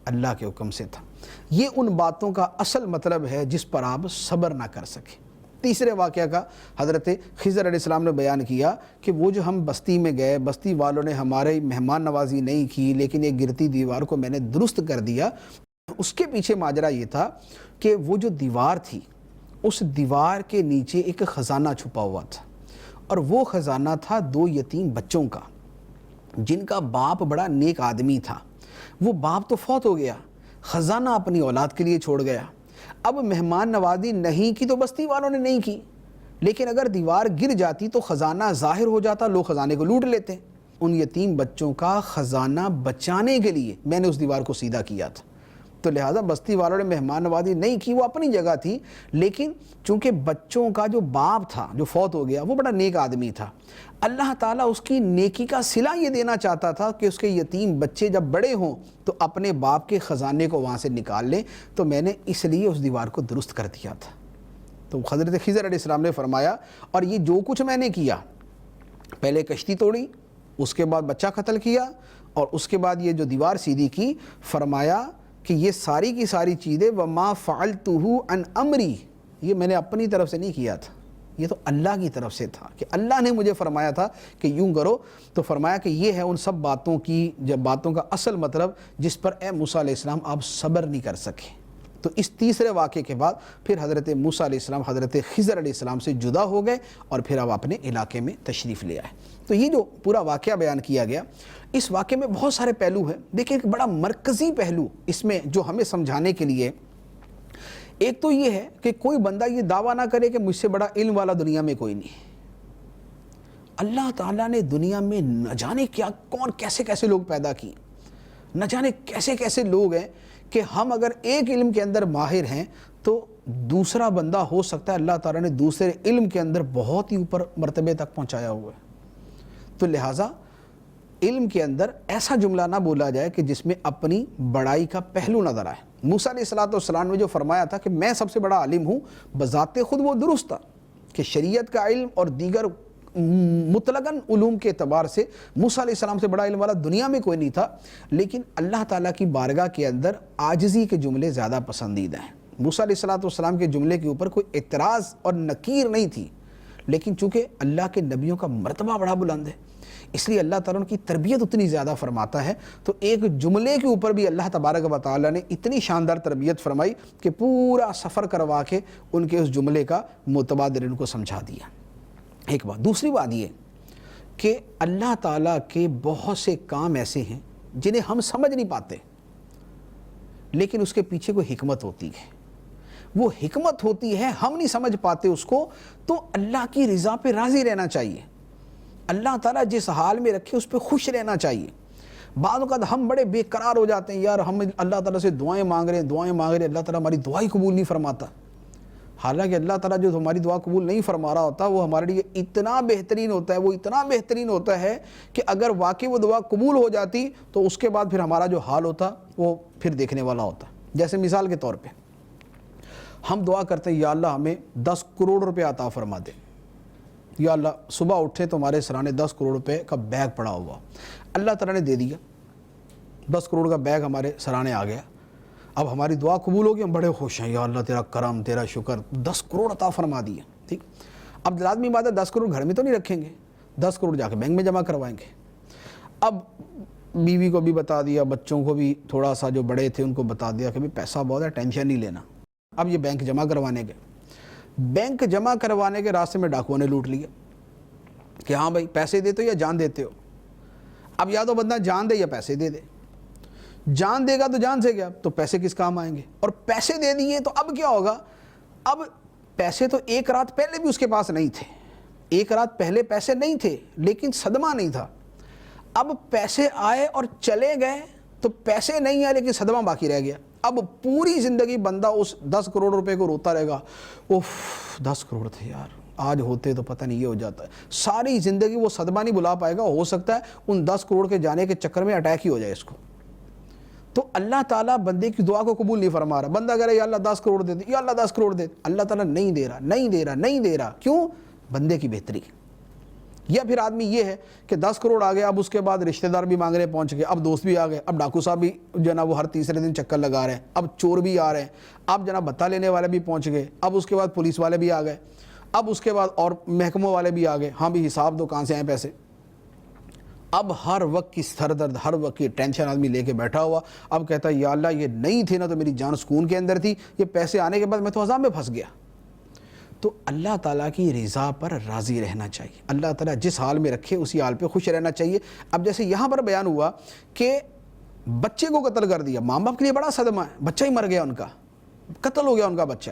اللہ کے حکم سے تھا۔ یہ ان باتوں کا اصل مطلب ہے جس پر آپ صبر نہ کر سکیں۔ تیسرے واقعہ کا حضرت خضر علیہ السلام نے بیان کیا کہ وہ جو ہم بستی میں گئے، بستی والوں نے ہمارے مہمان نوازی نہیں کی، لیکن یہ گرتی دیوار کو میں نے درست کر دیا۔ اس کے پیچھے ماجرا یہ تھا کہ وہ جو دیوار تھی اس دیوار کے نیچے ایک خزانہ چھپا ہوا تھا، اور وہ خزانہ تھا 2 یتیم بچوں کا جن کا باپ بڑا نیک آدمی تھا۔ وہ باپ تو فوت ہو گیا، خزانہ اپنی اولاد کے لیے چھوڑ گیا۔ اب مہمان نوازی نہیں کی تو بستی والوں نے نہیں کی، لیکن اگر دیوار گر جاتی تو خزانہ ظاہر ہو جاتا، لوگ خزانے کو لوٹ لیتے۔ ان یتیم بچوں کا خزانہ بچانے کے لیے میں نے اس دیوار کو سیدھا کیا تھا تو لہٰذا بستی والوں نے مہمان نوازی نہیں کی، وہ اپنی جگہ تھی، لیکن چونکہ بچوں کا جو باپ تھا جو فوت ہو گیا وہ بڑا نیک آدمی تھا، اللہ تعالیٰ اس کی نیکی کا صلہ یہ دینا چاہتا تھا کہ اس کے یتیم بچے جب بڑے ہوں تو اپنے باپ کے خزانے کو وہاں سے نکال لیں، تو میں نے اس لیے اس دیوار کو درست کر دیا تھا۔ تو حضرت خضر علیہ السلام نے فرمایا اور یہ جو کچھ میں نے کیا، پہلے کشتی توڑی، اس کے بعد بچہ قتل کیا، اور اس کے بعد یہ جو دیوار سیدھی کی، فرمایا کہ یہ ساری کی ساری چیزیں وَمَا فَعَلْتُهُ عَنْ أَمْرِي، یہ میں نے اپنی طرف سے نہیں کیا تھا، یہ تو اللہ کی طرف سے تھا کہ اللہ نے مجھے فرمایا تھا کہ یوں کرو۔ تو فرمایا کہ یہ ہے ان سب باتوں کی، جب باتوں کا اصل مطلب جس پر اے موسیٰ علیہ السلام آپ صبر نہیں کر سکے۔ تو اس تیسرے واقعے کے بعد پھر حضرت موسیٰ علیہ السلام حضرت خضر علیہ السلام سے جدا ہو گئے اور پھر اب اپنے علاقے میں تشریف لے آئے۔ تو یہ جو پورا واقعہ بیان کیا گیا، اس واقعے میں بہت سارے پہلو ہیں۔ دیکھیں ایک بڑا مرکزی پہلو اس میں جو ہمیں سمجھانے کے لیے، ایک تو یہ ہے کہ کوئی بندہ یہ دعویٰ نہ کرے کہ مجھ سے بڑا علم والا دنیا میں کوئی نہیں۔ اللہ تعالیٰ نے دنیا میں نہ جانے کیا کون کیسے کیسے لوگ پیدا کیے، نہ جانے کیسے کیسے لوگ ہیں کہ ہم اگر ایک علم کے اندر ماہر ہیں تو دوسرا بندہ ہو سکتا ہے اللہ تعالیٰ نے دوسرے علم کے اندر بہت ہی اوپر مرتبے تک پہنچایا ہوا ہے۔ تو لہٰذا علم کے اندر ایسا جملہ نہ بولا جائے کہ جس میں اپنی بڑائی کا پہلو نظر آئے۔ موسیٰ علیہ السلام نے جو فرمایا تھا کہ میں سب سے بڑا عالم ہوں، بذات خود وہ درست تھا کہ شریعت کا علم اور دیگر مطلقاً علوم کے اعتبار سے موسیٰ علیہ السلام سے بڑا علم والا دنیا میں کوئی نہیں تھا، لیکن اللہ تعالیٰ کی بارگاہ کے اندر عاجزی کے جملے زیادہ پسندیدہ ہیں۔ موسیٰ علیہ السلام کے جملے کے اوپر کوئی اعتراض اور نکیر نہیں تھی، لیکن چونکہ اللہ کے نبیوں کا مرتبہ بڑا بلند ہے، اس لیے اللہ تعالیٰ ان کی تربیت اتنی زیادہ فرماتا ہے، تو ایک جملے کے اوپر بھی اللہ تبارک و تعالیٰ نے اتنی شاندار تربیت فرمائی کہ پورا سفر کروا کے ان کے اس جملے کا متبادل ان کو سمجھا دیا۔ ایک بات، دوسری بات یہ کہ اللہ تعالیٰ کے بہت سے کام ایسے ہیں جنہیں ہم سمجھ نہیں پاتے، لیکن اس کے پیچھے کوئی حکمت ہوتی ہے، وہ حکمت ہوتی ہے، ہم نہیں سمجھ پاتے اس کو، تو اللہ کی رضا پہ راضی رہنا چاہیے، اللہ تعالیٰ جس حال میں رکھے اس پہ خوش رہنا چاہیے۔ بعض اوقات ہم بڑے بے قرار ہو جاتے ہیں، یار ہم اللہ تعالیٰ سے دعائیں مانگ رہے ہیں، اللہ تعالیٰ ہماری دعائیں قبول نہیں فرماتا، حالانکہ اللہ تعالیٰ جو ہماری دعا قبول نہیں فرما رہا ہوتا وہ ہمارے لیے اتنا بہترین ہوتا ہے، وہ اتنا بہترین ہوتا ہے کہ اگر واقعی وہ دعا قبول ہو جاتی تو اس کے بعد پھر ہمارا جو حال ہوتا وہ پھر دیکھنے والا ہوتا۔ جیسے مثال کے طور پہ ہم دعا کرتے ہیں یا اللہ ہمیں 10 کروڑ روپے عطا فرما دے، یا اللہ صبح اٹھے تو ہمارے سرانے 10 کروڑ روپے کا بیگ پڑا ہوا، اللہ تعالیٰ نے دے دیا، 10 کروڑ کا بیگ ہمارے سرانے آ گیا، اب ہماری دعا قبول ہوگی، ہم بڑے خوش ہیں، یا اللہ تیرا کرم، تیرا شکر، 10 کروڑ عطا فرما دیا، ٹھیک۔ اب لازمی بات ہے 10 کروڑ گھر میں تو نہیں رکھیں گے، 10 کروڑ جا کے بینک میں جمع کروائیں گے۔ اب بیوی کو بھی بتا دیا، بچوں کو بھی تھوڑا سا جو بڑے تھے ان کو بتا دیا کہ پیسہ بہت ہے، ٹینشن نہیں لینا۔ اب یہ بینک جمع کروانے گئے، بینک جمع کروانے کے راستے میں ڈاکوؤں نے لوٹ لیا کہ ہاں بھائی پیسے دیتے ہو یا جان دیتے ہو۔ اب یا تو بندہ جان دے یا پیسے دے دے، جان دے گا تو جان سے گیا، تو پیسے کس کام آئیں گے، اور پیسے دے دیے تو اب کیا ہوگا، اب پیسے تو ایک رات پہلے بھی اس کے پاس نہیں تھے، ایک رات پہلے پیسے نہیں تھے لیکن صدمہ نہیں تھا، اب پیسے آئے اور چلے گئے تو پیسے نہیں آئے لیکن صدمہ باقی رہ گیا۔ اب پوری زندگی بندہ اس 10 کروڑ روپے کو روتا رہے گا، اوف 10 کروڑ تھے یار، آج ہوتے تو پتہ نہیں یہ ہو جاتا ہے، ساری زندگی وہ صدمہ نہیں بلا پائے گا، ہو سکتا ہے ان 10 کروڑ کے جانے کے چکر میں اٹیک ہی ہو جائے اس کو۔ تو اللہ تعالیٰ بندے کی دعا کو قبول نہیں فرما رہا، بندہ کہہ رہا ہے یا اللہ 10 کروڑ دے دے، یا اللہ 10 کروڑ دے دے، اللہ تعالیٰ نہیں دے رہا، کیوں؟ بندے کی بہتری۔ یا پھر آدمی یہ ہے کہ 10 کروڑ آ گیا، اب اس کے بعد رشتہ دار بھی مانگنے پہنچ گئے، اب دوست بھی آ گئے، اب ڈاکو صاحب بھی جو ہے نا وہ ہر تیسرے دن چکر لگا رہے ہیں، اب چور بھی آ رہے ہیں، اب جناب بتا لینے والے بھی پہنچ گئے، اب اس کے بعد پولیس والے بھی آ گئے، اب اس کے بعد اور محکموں والے بھی آ گئے، ہاں بھی حساب دو کہاں سے آئے پیسے۔ اب ہر وقت کی سر درد، ہر وقت کی ٹینشن آدمی لے کے بیٹھا ہوا، اب کہتا ہے یا اللہ یہ نہیں تھے نا تو میری جان سکون کے اندر تھی، یہ پیسے آنے کے بعد میں تو عذاب میں پھنس گیا۔ تو اللہ تعالیٰ کی رضا پر راضی رہنا چاہیے، اللہ تعالیٰ جس حال میں رکھے اسی حال پہ خوش رہنا چاہیے۔ اب جیسے یہاں پر بیان ہوا کہ بچے کو قتل کر دیا، ماں باپ کے لیے بڑا صدمہ ہے، بچہ ہی مر گیا، ان کا قتل ہو گیا ان کا بچہ،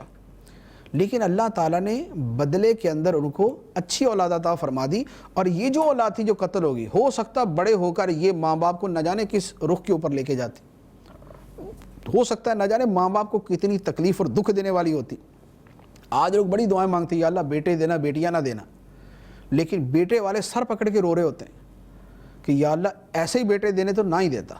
لیکن اللہ تعالیٰ نے بدلے کے اندر ان کو اچھی اولاد عطا فرما دی، اور یہ جو اولاد تھی جو قتل ہوگی، ہو سکتا بڑے ہو کر یہ ماں باپ کو نہ جانے کس رخ کے اوپر لے کے جاتی، ہو سکتا ہے نہ جانے ماں باپ کو کتنی تکلیف اور دکھ دینے والی ہوتی. آج لوگ بڑی دعائیں مانگتے ہیں یا اللہ بیٹے دینا بیٹیاں نہ دینا, لیکن بیٹے والے سر پکڑ کے رو رہے ہوتے ہیں کہ یا اللہ ایسے ہی بیٹے دینے تو نہ ہی دیتا.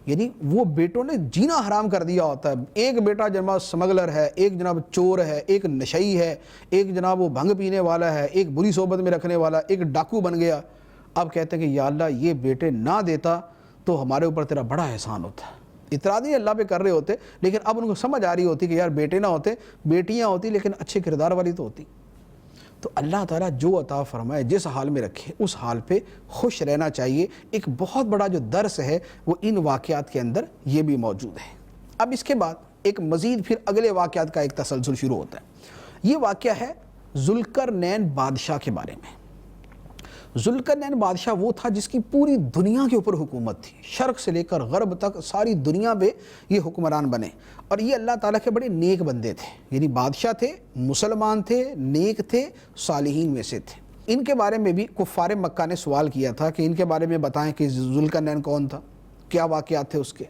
یعنی وہ بیٹوں نے جینا حرام کر دیا ہوتا ہے. ایک بیٹا جناب سمگلر ہے, ایک جناب چور ہے, ایک نشئی ہے, ایک جناب وہ بھنگ پینے والا ہے, ایک بری صحبت میں رکھنے والا, ایک ڈاکو بن گیا. اب کہتے ہیں کہ یا اللہ یہ بیٹے نہ دیتا تو ہمارے اوپر تیرا بڑا احسان ہوتا. اعتراض نہیں اللہ پہ کر رہے ہوتے, لیکن اب ان کو سمجھ آ رہی ہوتی کہ یار بیٹے نہ ہوتے بیٹیاں ہوتی, لیکن اچھے کردار والی تو ہوتی. تو اللہ تعالیٰ جو عطا فرمائے جس حال میں رکھے اس حال پہ خوش رہنا چاہیے. ایک بہت بڑا جو درس ہے وہ ان واقعات کے اندر یہ بھی موجود ہے. اب اس کے بعد ایک مزید پھر اگلے واقعات کا ایک تسلسل شروع ہوتا ہے. یہ واقعہ ہے ذوالقرنین بادشاہ کے بارے میں. ذوالقرنین بادشاہ وہ تھا جس کی پوری دنیا کے اوپر حکومت تھی, شرق سے لے کر غرب تک ساری دنیا پہ یہ حکمران بنے. اور یہ اللہ تعالیٰ کے بڑے نیک بندے تھے, یعنی بادشاہ تھے, مسلمان تھے, نیک تھے, صالحین میں سے تھے. ان کے بارے میں بھی کفار مکہ نے سوال کیا تھا کہ ان کے بارے میں بتائیں کہ ذوالقرنین کون تھا, کیا واقعات تھے اس کے.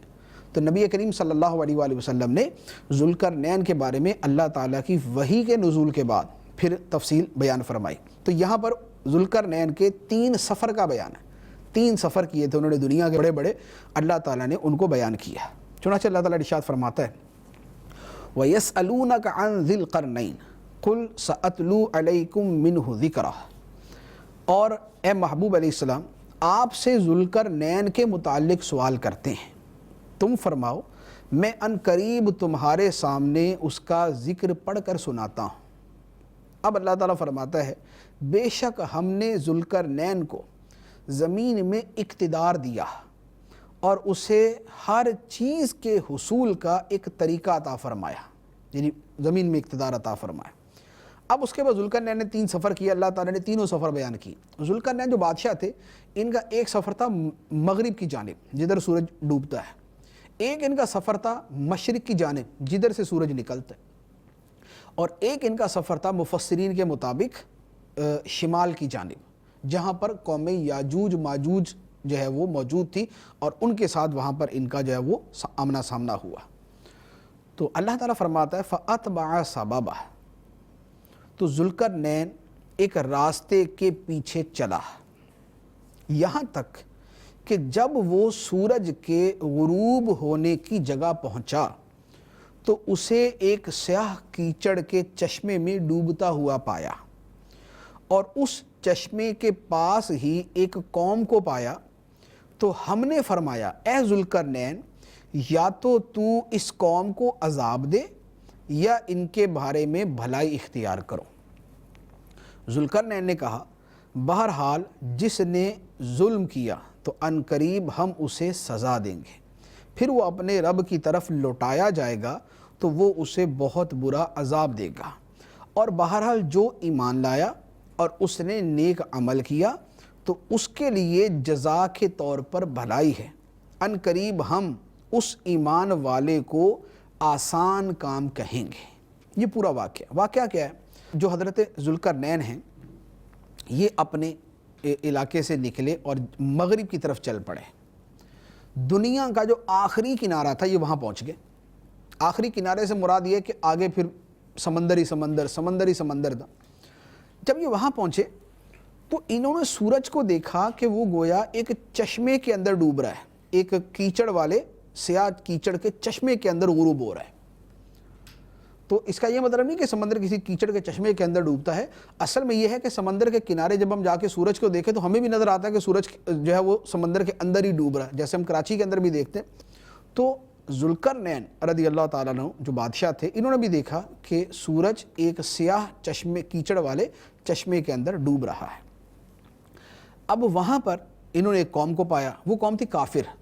تو نبی کریم صلی اللہ علیہ وآلہ وسلم نے ذوالقرنین کے بارے میں اللہ تعالیٰ کی وحی کے نزول کے بعد پھر تفصیل بیان فرمائی. تو یہاں پر ذوالقرنین کے 3 سفر کا بیان ہے. 3 سفر کیے تھے انہوں نے دنیا کے بڑے بڑے, اللہ تعالیٰ نے ان کو بیان کیا. چنانچہ اللہ تعالیٰ ارشاد فرماتا ہے وَيَسْأَلُونَكَ عَنْ ذِي الْقَرْنَيْنِ قُلْ سَأَتْلُو عَلَيْكُمْ مِنْهُ ذِكْرًا. اور اے محبوب علیہ السلام آپ سے ذوالقرنین کے متعلق سوال کرتے ہیں, تم فرماؤ میں ان قریب تمہارے سامنے اس کا ذکر پڑھ کر سناتا ہوں. اب اللہ تعالیٰ فرماتا ہے بے شک ہم نے ذوالقرنین کو زمین میں اقتدار دیا اور اسے ہر چیز کے حصول کا ایک طریقہ عطا فرمایا, یعنی زمین میں اقتدار عطا فرمایا. اب اس کے بعد ذوالقرنین نے 3 سفر کیا, اللہ تعالیٰ نے تینوں سفر بیان کی. ذوالقرنین جو بادشاہ تھے ان کا ایک سفر تھا مغرب کی جانب جدھر سورج ڈوبتا ہے, ایک ان کا سفر تھا مشرق کی جانب جدھر سے سورج نکلتا ہے, اور ایک ان کا سفر تھا مفسرین کے مطابق شمال کی جانب جہاں پر قوم یاجوج ماجوج جو ہے وہ موجود تھی, اور ان کے ساتھ وہاں پر ان کا جو ہے وہ آمنا سامنا ہوا. تو اللہ تعالیٰ فرماتا ہے فَأَتْبَعَ سَبَبًا, تو ذوالقرنین ایک راستے کے پیچھے چلا یہاں تک کہ جب وہ سورج کے غروب ہونے کی جگہ پہنچا تو اسے ایک سیاہ کیچڑ کے چشمے میں ڈوبتا ہوا پایا, اور اس چشمے کے پاس ہی ایک قوم کو پایا. تو ہم نے فرمایا اے ذوالقرنین یا تو اس قوم کو عذاب دے یا ان کے بارے میں بھلائی اختیار کرو. ذوالقرنین نے کہا بہرحال جس نے ظلم کیا تو ان قریب ہم اسے سزا دیں گے, پھر وہ اپنے رب کی طرف لوٹایا جائے گا تو وہ اسے بہت برا عذاب دے گا. اور بہرحال جو ایمان لایا اور اس نے نیک عمل کیا تو اس کے لیے جزا کے طور پر بھلائی ہے. ان قریب ہم اس ایمان والے کو آسان کام کہیں گے. یہ پورا واقعہ کیا ہے؟ جو حضرت ذوالقرنین ہیں یہ اپنے علاقے سے نکلے اور مغرب کی طرف چل پڑے. دنیا کا جو آخری کنارہ تھا یہ وہاں پہنچ گئے. آخری کنارے سے مراد یہ کہ آگے پھر سمندری سمندر تھا. جب یہ وہاں پہنچے تو انہوں نے سورج کو دیکھا کہ وہ گویا ایک چشمے کے اندر ڈوب رہا ہے, ایک کیچڑ والے سیاہ کیچڑ کے چشمے کے اندر غروب ہو رہا ہے. تو اس کا یہ مطلب نہیں کہ سمندر کسی کیچڑ کے چشمے کے اندر ڈوبتا ہے. اصل میں یہ ہے کہ سمندر کے کنارے جب ہم جا کے سورج کو دیکھیں تو ہمیں بھی نظر آتا ہے کہ سورج جو ہے وہ سمندر کے اندر ہی ڈوب رہا ہے, جیسے ہم کراچی کے اندر بھی دیکھتے ہیں. تو ذوالقرنین رضی اللہ تعالیٰ عنہ جو بادشاہ تھے انہوں نے بھی دیکھا کہ سورج ایک سیاہ چشمے کیچڑ والے چشمے کے اندر ڈوب رہا ہے. اب وہاں پر انہوں نے ایک قوم کو پایا, وہ قوم تھی کافر.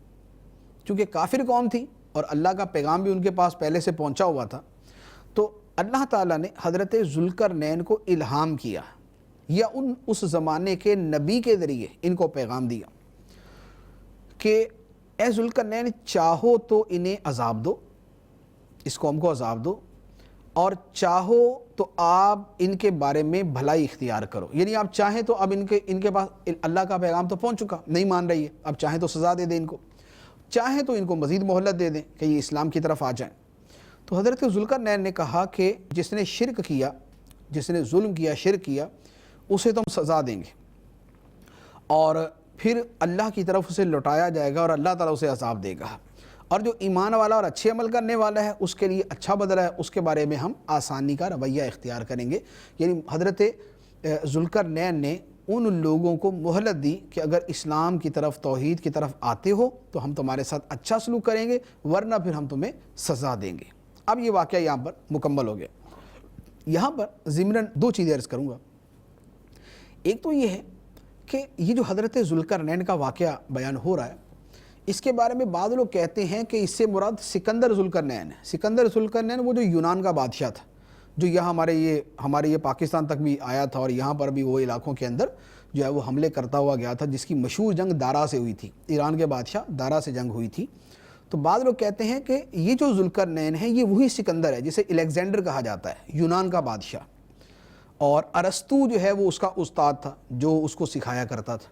چونکہ کافر قوم تھی اور اللہ کا پیغام بھی ان کے پاس پہلے سے پہنچا ہوا تھا, تو اللہ تعالیٰ نے حضرت ذوالقرنین کو الہام کیا یا اس زمانے کے نبی کے ذریعے ان کو پیغام دیا کہ اے ذوالقرنین چاہو تو انہیں عذاب دو, اس قوم کو عذاب دو, اور چاہو تو آپ ان کے بارے میں بھلائی اختیار کرو. یعنی آپ چاہیں تو اب ان کے پاس اللہ کا پیغام تو پہنچ چکا, نہیں مان رہی ہے, اب چاہیں تو سزا دے دیں ان کو. چاہیں تو ان کو مزید مہلت دے دیں کہ یہ اسلام کی طرف آ جائیں۔ تو حضرت ذوالقرنین نے کہا کہ جس نے شرک کیا، جس نے ظلم کیا، شرک کیا، اسے تو ہم سزا دیں گے، اور پھر اللہ کی طرف اسے لوٹایا جائے گا اور اللہ تعالیٰ اسے عذاب دے گا، اور جو ایمان والا اور اچھے عمل کرنے والا ہے اس کے لیے اچھا بدلہ ہے، اس کے بارے میں ہم آسانی کا رویہ اختیار کریں گے۔ یعنی حضرت ذوالقرنین نے ان لوگوں کو مہلت دی کہ اگر اسلام کی طرف، توحید کی طرف آتے ہو تو ہم تمہارے ساتھ اچھا سلوک کریں گے، ورنہ پھر ہم تمہیں سزا دیں گے۔ اب یہ واقعہ یہاں پر مکمل ہو گیا۔ یہاں پر ضمناً دو چیزیں عرض کروں گا۔ ایک تو یہ ہے کہ یہ جو حضرت ذوالقرنین کا واقعہ بیان ہو رہا ہے، اس کے بارے میں بعض لوگ کہتے ہیں کہ اس سے مراد سکندر ذوالقرنین ہے۔ سکندر ذوالقرنین وہ جو یونان کا بادشاہ تھا، جو یہاں ہمارے یہ پاکستان تک بھی آیا تھا، اور یہاں پر بھی وہ علاقوں کے اندر جو ہے وہ حملے کرتا ہوا گیا تھا، جس کی مشہور جنگ دارا سے ہوئی تھی، ایران کے بادشاہ دارا سے جنگ ہوئی تھی۔ تو بعض لوگ کہتے ہیں کہ یہ جو ذوالقرنین ہے یہ وہی سکندر ہے جسے الیگزینڈر کہا جاتا ہے، یونان کا بادشاہ، اور ارسطو جو ہے وہ اس کا استاد تھا جو اس کو سکھایا کرتا تھا۔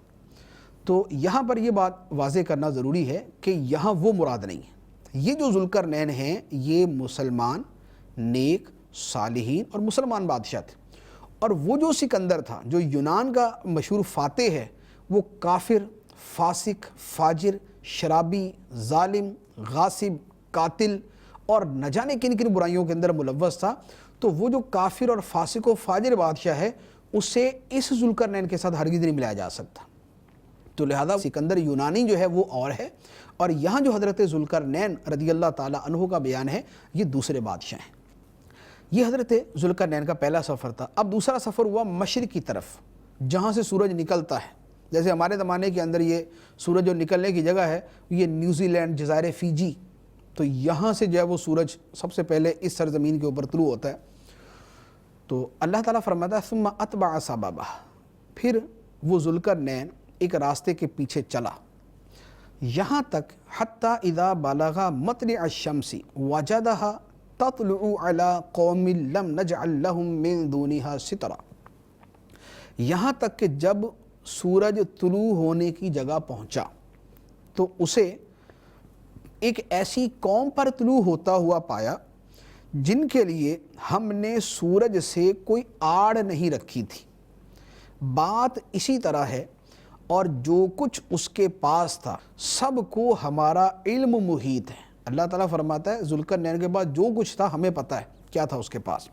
تو یہاں پر یہ بات واضح کرنا ضروری ہے کہ یہاں وہ مراد نہیں ہے۔ یہ جو ذوالقرنین ہیں یہ مسلمان، نیک، صالحین اور مسلمان بادشاہ تھے، اور وہ جو سکندر تھا، جو یونان کا مشہور فاتح ہے، وہ کافر، فاسق، فاجر، شرابی، ظالم، غاصب، قاتل اور نہ جانے کن کن برائیوں کے اندر ملوث تھا۔ تو وہ جو کافر اور فاسق و فاجر بادشاہ ہے، اسے اس ذوالقرنین کے ساتھ ہرگز نہیں ملایا جا سکتا۔ تو لہذا سکندر یونانی جو ہے وہ اور ہے، اور یہاں جو حضرت ذوالقرنین رضی اللہ تعالیٰ عنہ کا بیان ہے یہ دوسرے بادشاہ ہیں۔ یہ حضرت ذوالقرنین کا پہلا سفر تھا۔ اب دوسرا سفر ہوا مشرق کی طرف، جہاں سے سورج نکلتا ہے۔ جیسے ہمارے زمانے کے اندر یہ سورج جو نکلنے کی جگہ ہے یہ نیوزی لینڈ، جزائر فیجی، تو یہاں سے جو ہے وہ سورج سب سے پہلے اس سرزمین کے اوپر طلوع ہوتا ہے۔ تو اللہ تعالیٰ فرماتا ہے ثم اتبع سببا، پھر وہ ذوالقرنین ایک راستے کے پیچھے چلا، یہاں تک حتی اذا بلغ مطلع الشمس وجدها تطلع على قوم لم نجعل لهم من دونها سترا، یہاں تک کہ جب سورج طلوع ہونے کی جگہ پہنچا تو اسے ایک ایسی قوم پر طلوع ہوتا ہوا پایا جن کے لیے ہم نے سورج سے کوئی آڑ نہیں رکھی تھی۔ بات اسی طرح ہے، اور جو کچھ اس کے پاس تھا سب کو ہمارا علم محیط ہے۔ اللہ تعالیٰ فرماتا ہے ذوالقرنین کے پاس جو کچھ تھا ہمیں پتہ ہے کیا تھا اس کے پاس۔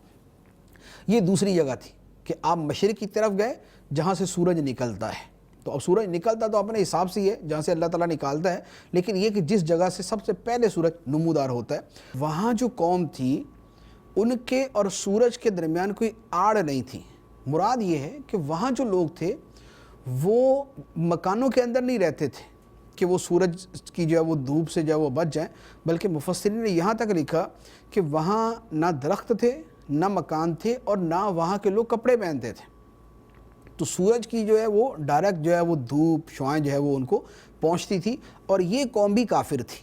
یہ دوسری جگہ تھی کہ آپ مشرق کی طرف گئے جہاں سے سورج نکلتا ہے، تو اب سورج نکلتا تو اپنے حساب سے ہی ہے جہاں سے اللہ تعالیٰ نکالتا ہے، لیکن یہ کہ جس جگہ سے سب سے پہلے سورج نمودار ہوتا ہے، وہاں جو قوم تھی ان کے اور سورج کے درمیان کوئی آڑ نہیں تھی۔ مراد یہ ہے کہ وہاں جو لوگ تھے وہ مکانوں کے اندر نہیں رہتے تھے کہ وہ سورج کی جو ہے وہ دھوپ سے جو ہے وہ بچ جائیں، بلکہ مفسرین نے یہاں تک لکھا کہ وہاں نہ درخت تھے، نہ مکان تھے، اور نہ وہاں کے لوگ کپڑے پہنتے تھے۔ تو سورج کی جو ہے وہ ڈائریکٹ جو ہے وہ دھوپ شعاعیں جو ہے وہ ان کو پہنچتی تھی، اور یہ قوم بھی کافر تھی،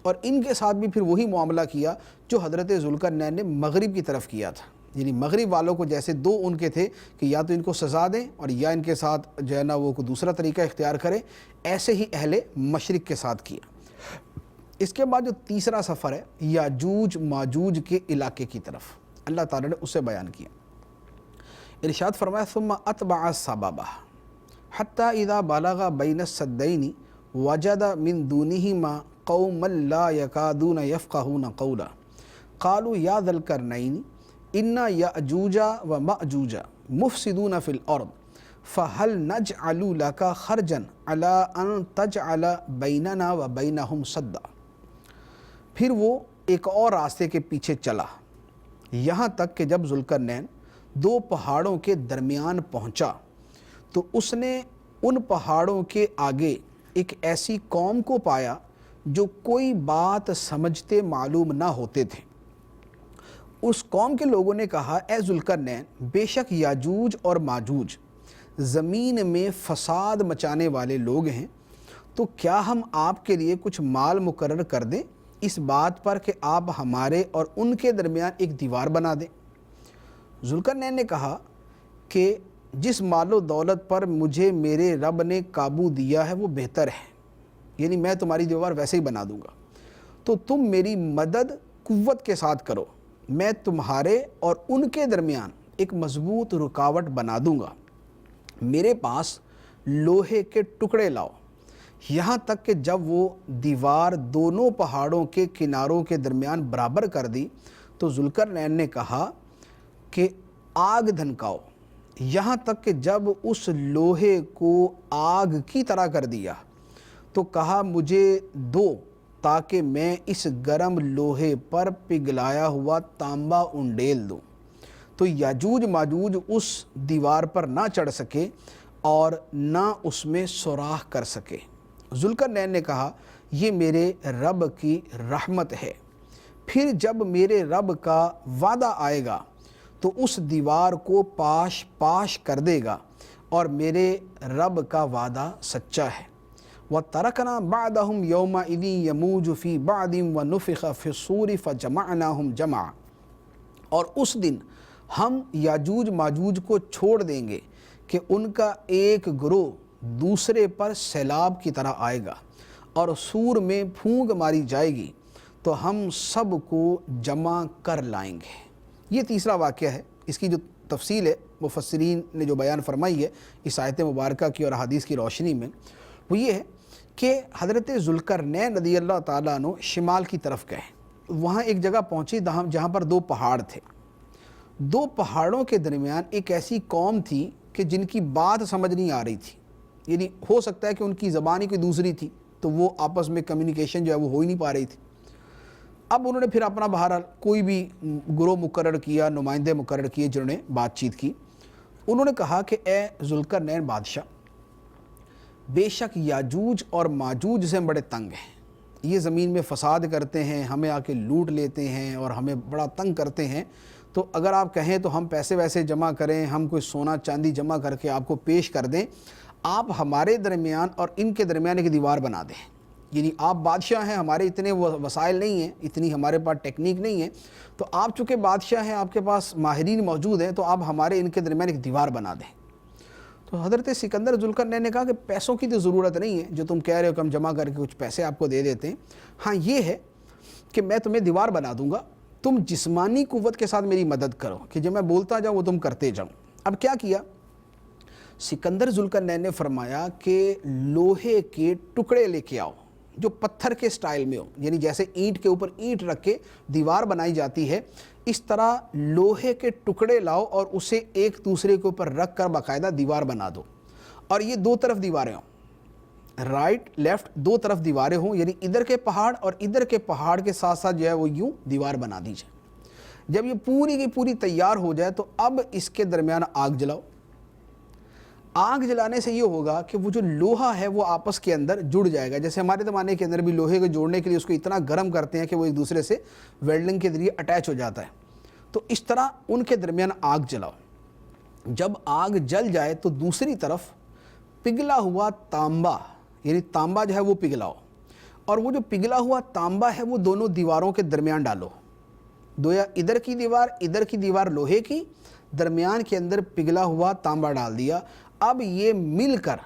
اور ان کے ساتھ بھی پھر وہی معاملہ کیا جو حضرت ذوالقرنین نے مغرب کی طرف کیا تھا۔ یعنی مغرب والوں کو جیسے دو ان کے تھے کہ یا تو ان کو سزا دیں اور یا ان کے ساتھ جو ہے نا وہ کوئی دوسرا طریقہ اختیار کرے، ایسے ہی اہل مشرق کے ساتھ کیا۔ اس کے بعد جو تیسرا سفر ہے یاجوج ماجوج کے علاقے کی طرف، اللہ تعالیٰ نے اسے بیان کیا۔ ارشاد فرمایا ثم اتبع سببا حتی اذا بلغ بین السدین وجد من دونہما قوما لا یکادون یفقہون قولا قالوا یا ذا القرنین ان یأجوج و مأجوج مفسدون فی الارض فہل نجعل لک خرجا علی ان تجعل بیننا و بینہم سدا۔ پھر وہ ایک اور راستے کے پیچھے چلا، یہاں تک کہ جب ذوالقرنین دو پہاڑوں کے درمیان پہنچا تو اس نے ان پہاڑوں کے آگے ایک ایسی قوم کو پایا جو کوئی بات سمجھتے معلوم نہ ہوتے تھے۔ اس قوم کے لوگوں نے کہا اے ذوالقرنین، بے شک یاجوج اور ماجوج زمین میں فساد مچانے والے لوگ ہیں، تو کیا ہم آپ کے لیے کچھ مال مقرر کر دیں اس بات پر کہ آپ ہمارے اور ان کے درمیان ایک دیوار بنا دیں۔ ذوالقرنین نے کہا کہ جس مال و دولت پر مجھے میرے رب نے قابو دیا ہے وہ بہتر ہے، یعنی میں تمہاری دیوار ویسے ہی بنا دوں گا، تو تم میری مدد قوت کے ساتھ کرو، میں تمہارے اور ان کے درمیان ایک مضبوط رکاوٹ بنا دوں گا۔ میرے پاس لوہے کے ٹکڑے لاؤ، یہاں تک کہ جب وہ دیوار دونوں پہاڑوں کے کناروں کے درمیان برابر کر دی تو ذوالقرنین نے کہا کہ آگ دھنکاؤ، یہاں تک کہ جب اس لوہے کو آگ کی طرح کر دیا تو کہا مجھے دو تاکہ میں اس گرم لوہے پر پگھلایا ہوا تانبا انڈیل دوں، تو یاجوج ماجوج اس دیوار پر نہ چڑھ سکے اور نہ اس میں سوراخ کر سکے۔ ذوالقرنین نے کہا یہ میرے رب کی رحمت ہے، پھر جب میرے رب کا وعدہ آئے گا تو اس دیوار کو پاش پاش کر دے گا، اور میرے رب کا وعدہ سچا ہے۔ وَتَرَكْنَا بَعْدَهُمْ يَوْمَئِذٍ يَمُوجُ فِي بَعْضٍ وَنُفِخَ فِي الصُّورِ فَجَمَعْنَاهُمْ جَمْعًا، اور اس دن ہم یاجوج ماجوج کو چھوڑ دیں گے کہ ان کا ایک گروہ دوسرے پر سیلاب کی طرح آئے گا، اور سور میں پھونک ماری جائے گی تو ہم سب کو جمع کر لائیں گے۔ یہ تیسرا واقعہ ہے، اس کی جو تفصیل ہے مفسرین نے جو بیان فرمائی ہے اس آیت مبارکہ کی اور احادیث کی روشنی میں، وہ یہ ہے کہ حضرت ذوالقرنین رضی اللہ تعالیٰ عنہ شمال کی طرف گئے، وہاں ایک جگہ پہنچے جہاں پر دو پہاڑ تھے، دو پہاڑوں کے درمیان ایک ایسی قوم تھی کہ جن کی بات سمجھ نہیں آ رہی تھی، یعنی ہو سکتا ہے کہ ان کی زبان ہی کوئی دوسری تھی تو وہ آپس میں کمیونیکیشن جو ہے وہ ہو ہی نہیں پا رہی تھی۔ اب انہوں نے پھر اپنا بہرحال کوئی بھی گروہ مقرر کیا، نمائندے مقرر کیے جنہوں نے بات چیت کی۔ انہوں نے کہا کہ اے ذوالقرنین بادشاہ، بے شک یاجوج اور ماجوج سے ہم بڑے تنگ ہیں، یہ زمین میں فساد کرتے ہیں، ہمیں آ کے لوٹ لیتے ہیں اور ہمیں بڑا تنگ کرتے ہیں، تو اگر آپ کہیں تو ہم پیسے ویسے جمع کریں، ہم کوئی سونا چاندی جمع کر کے آپ کو پیش کر دیں، آپ ہمارے درمیان اور ان کے درمیان ایک دیوار بنا دیں، یعنی آپ بادشاہ ہیں، ہمارے اتنے وسائل نہیں ہیں، اتنی ہمارے پاس ٹیکنیک نہیں ہے، تو آپ چونکہ بادشاہ ہیں، آپ کے پاس ماہرین موجود ہیں، تو آپ ہمارے ان کے درمیان ایک دیوار بنا دیں۔ تو حضرت سکندر ذوالقرنین نے کہا کہ پیسوں کی تو ضرورت نہیں ہے، جو تم کہہ رہے ہو کہ ہم جمع کر کے کچھ پیسے آپ کو دے دیتے ہیں، ہاں یہ ہے کہ میں تمہیں دیوار بنا دوں گا، تم جسمانی قوت کے ساتھ میری مدد کرو کہ جب میں بولتا جاؤں وہ تم کرتے جاؤ۔ اب کیا کیا سکندر ذوالقرنین نے فرمایا کہ لوہے کے ٹکڑے لے کے آؤ جو پتھر کے سٹائل میں ہو، یعنی جیسے اینٹ کے اوپر اینٹ رکھ کے دیوار بنائی جاتی ہے، اس طرح لوہے کے ٹکڑے لاؤ اور اسے ایک دوسرے کے اوپر رکھ کر باقاعدہ دیوار بنا دو، اور یہ دو طرف دیواریں ہوں، رائٹ لیفٹ دو طرف دیواریں ہوں، یعنی ادھر کے پہاڑ اور ادھر کے پہاڑ کے ساتھ ساتھ جو ہے وہ یوں دیوار بنا دی جائے۔ جب یہ پوری کی پوری تیار ہو جائے تو اب اس کے درمیان آگ جلاؤ۔ آگ جلانے سے یہ ہوگا کہ وہ جو لوہا ہے وہ آپس کے اندر جڑ جائے گا، جیسے ہمارے زمانے کے اندر بھی لوہے کو جوڑنے کے لیے اس کو اتنا گرم کرتے ہیں کہ وہ ایک دوسرے سے ویلڈنگ کے ذریعے اٹیچ ہو جاتا ہے، تو اس طرح ان کے درمیان آگ جلاؤ۔ جب آگ جل جائے تو دوسری طرف پگھلا ہوا تانبا، یعنی تانبا جو ہے وہ پگھلاؤ، اور وہ جو پگھلا ہوا تانبا ہے وہ دونوں دیواروں کے درمیان ڈالو، دویا ادھر کی دیوار لوہے کی، درمیان کے اندر پگھلا ہوا تانبا ڈال دیا۔ اب یہ مل کر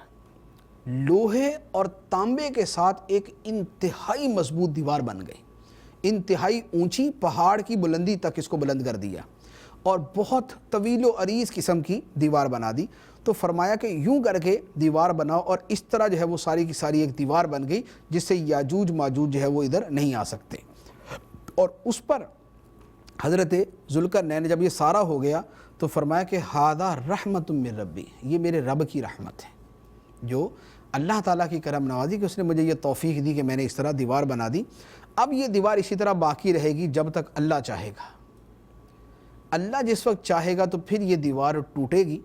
لوہے اور تانبے کے ساتھ ایک انتہائی مضبوط دیوار بن گئی، انتہائی اونچی، پہاڑ کی بلندی تک اس کو بلند کر دیا اور بہت طویل و عریض قسم کی دیوار بنا دی۔ تو فرمایا کہ یوں کر کے دیوار بناؤ، اور اس طرح جو ہے وہ ساری کی ساری ایک دیوار بن گئی جس سے یاجوج ماجوج جو ہے وہ ادھر نہیں آ سکتے۔ اور اس پر حضرت ذوالقرنین نے جب یہ سارا ہو گیا تو فرمایا کہ ہادہ رحمت من ربی، یہ میرے رب کی رحمت ہے، جو اللہ تعالیٰ کی کرم نوازی کہ اس نے مجھے یہ توفیق دی کہ میں نے اس طرح دیوار بنا دی۔ اب یہ دیوار اسی طرح باقی رہے گی جب تک اللہ چاہے گا، اللہ جس وقت چاہے گا تو پھر یہ دیوار ٹوٹے گی،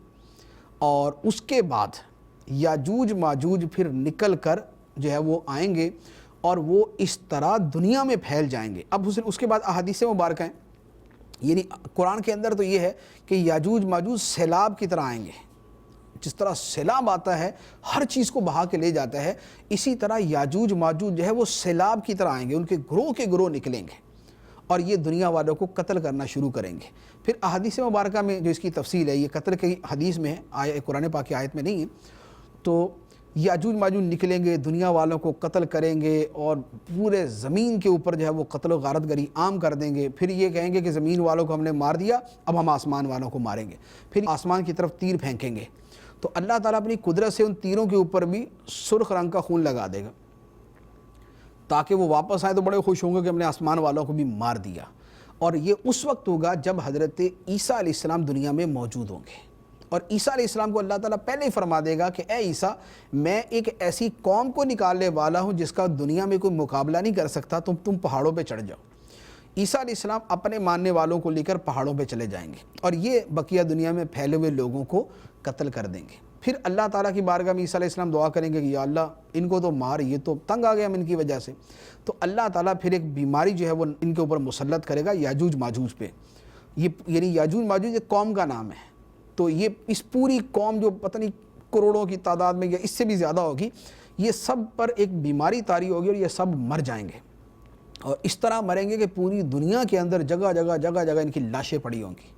اور اس کے بعد یاجوج ماجوج پھر نکل کر جو ہے وہ آئیں گے اور وہ اس طرح دنیا میں پھیل جائیں گے۔ اب اس کے بعد احادیث مبارکہ ہیں، یعنی قرآن کے اندر تو یہ ہے کہ یاجوج ماجوج سیلاب کی طرح آئیں گے، جس طرح سیلاب آتا ہے ہر چیز کو بہا کے لے جاتا ہے، اسی طرح یاجوج ماجوج جو ہے وہ سیلاب کی طرح آئیں گے، ان کے گروہ نکلیں گے اور یہ دنیا والوں کو قتل کرنا شروع کریں گے۔ پھر احادیث مبارکہ میں جو اس کی تفصیل ہے، یہ قتل کی حدیث میں ہے، قرآن پاک کی آیت میں نہیں ہے، تو یاجوج ماجوج نکلیں گے، دنیا والوں کو قتل کریں گے اور پورے زمین کے اوپر جو ہے وہ قتل و غارت گری عام کر دیں گے. پھر یہ کہیں گے کہ زمین والوں کو ہم نے مار دیا، اب ہم آسمان والوں کو ماریں گے. پھر آسمان کی طرف تیر پھینکیں گے تو اللہ تعالیٰ اپنی قدرت سے ان تیروں کے اوپر بھی سرخ رنگ کا خون لگا دے گا تاکہ وہ واپس آئیں تو بڑے خوش ہوں گے کہ ہم نے آسمان والوں کو بھی مار دیا. اور یہ اس وقت ہوگا جب حضرت عیسیٰ علیہ السلام دنیا میں موجود ہوں گے. اور عیسیٰ علیہ السلام کو اللہ تعالیٰ پہلے ہی فرما دے گا کہ اے عیسیٰ، میں ایک ایسی قوم کو نکالنے والا ہوں جس کا دنیا میں کوئی مقابلہ نہیں کر سکتا، تم پہاڑوں پہ چڑھ جاؤ. عیسیٰ علیہ السلام اپنے ماننے والوں کو لے کر پہاڑوں پہ چلے جائیں گے اور یہ بقیہ دنیا میں پھیلے ہوئے لوگوں کو قتل کر دیں گے. پھر اللہ تعالیٰ کی بارگاہ میں عیسیٰ علیہ السلام دعا کریں گے کہ یا اللہ ان کو تو مار، یہ تو تنگ آ گیا ہم ان کی وجہ سے. تو اللہ تعالیٰ پھر ایک بیماری جو ہے وہ ان کے اوپر مسلط کرے گا یاجوج ماجوج پہ. یہ یعنی یاجوج ماجوج ایک قوم کا نام ہے. تو یہ اس پوری قوم جو پتہ نہیں کروڑوں کی تعداد میں یا اس سے بھی زیادہ ہوگی، یہ سب پر ایک بیماری طاری ہوگی اور یہ سب مر جائیں گے. اور اس طرح مریں گے کہ پوری دنیا کے اندر جگہ جگہ ان کی لاشیں پڑی ہوں گی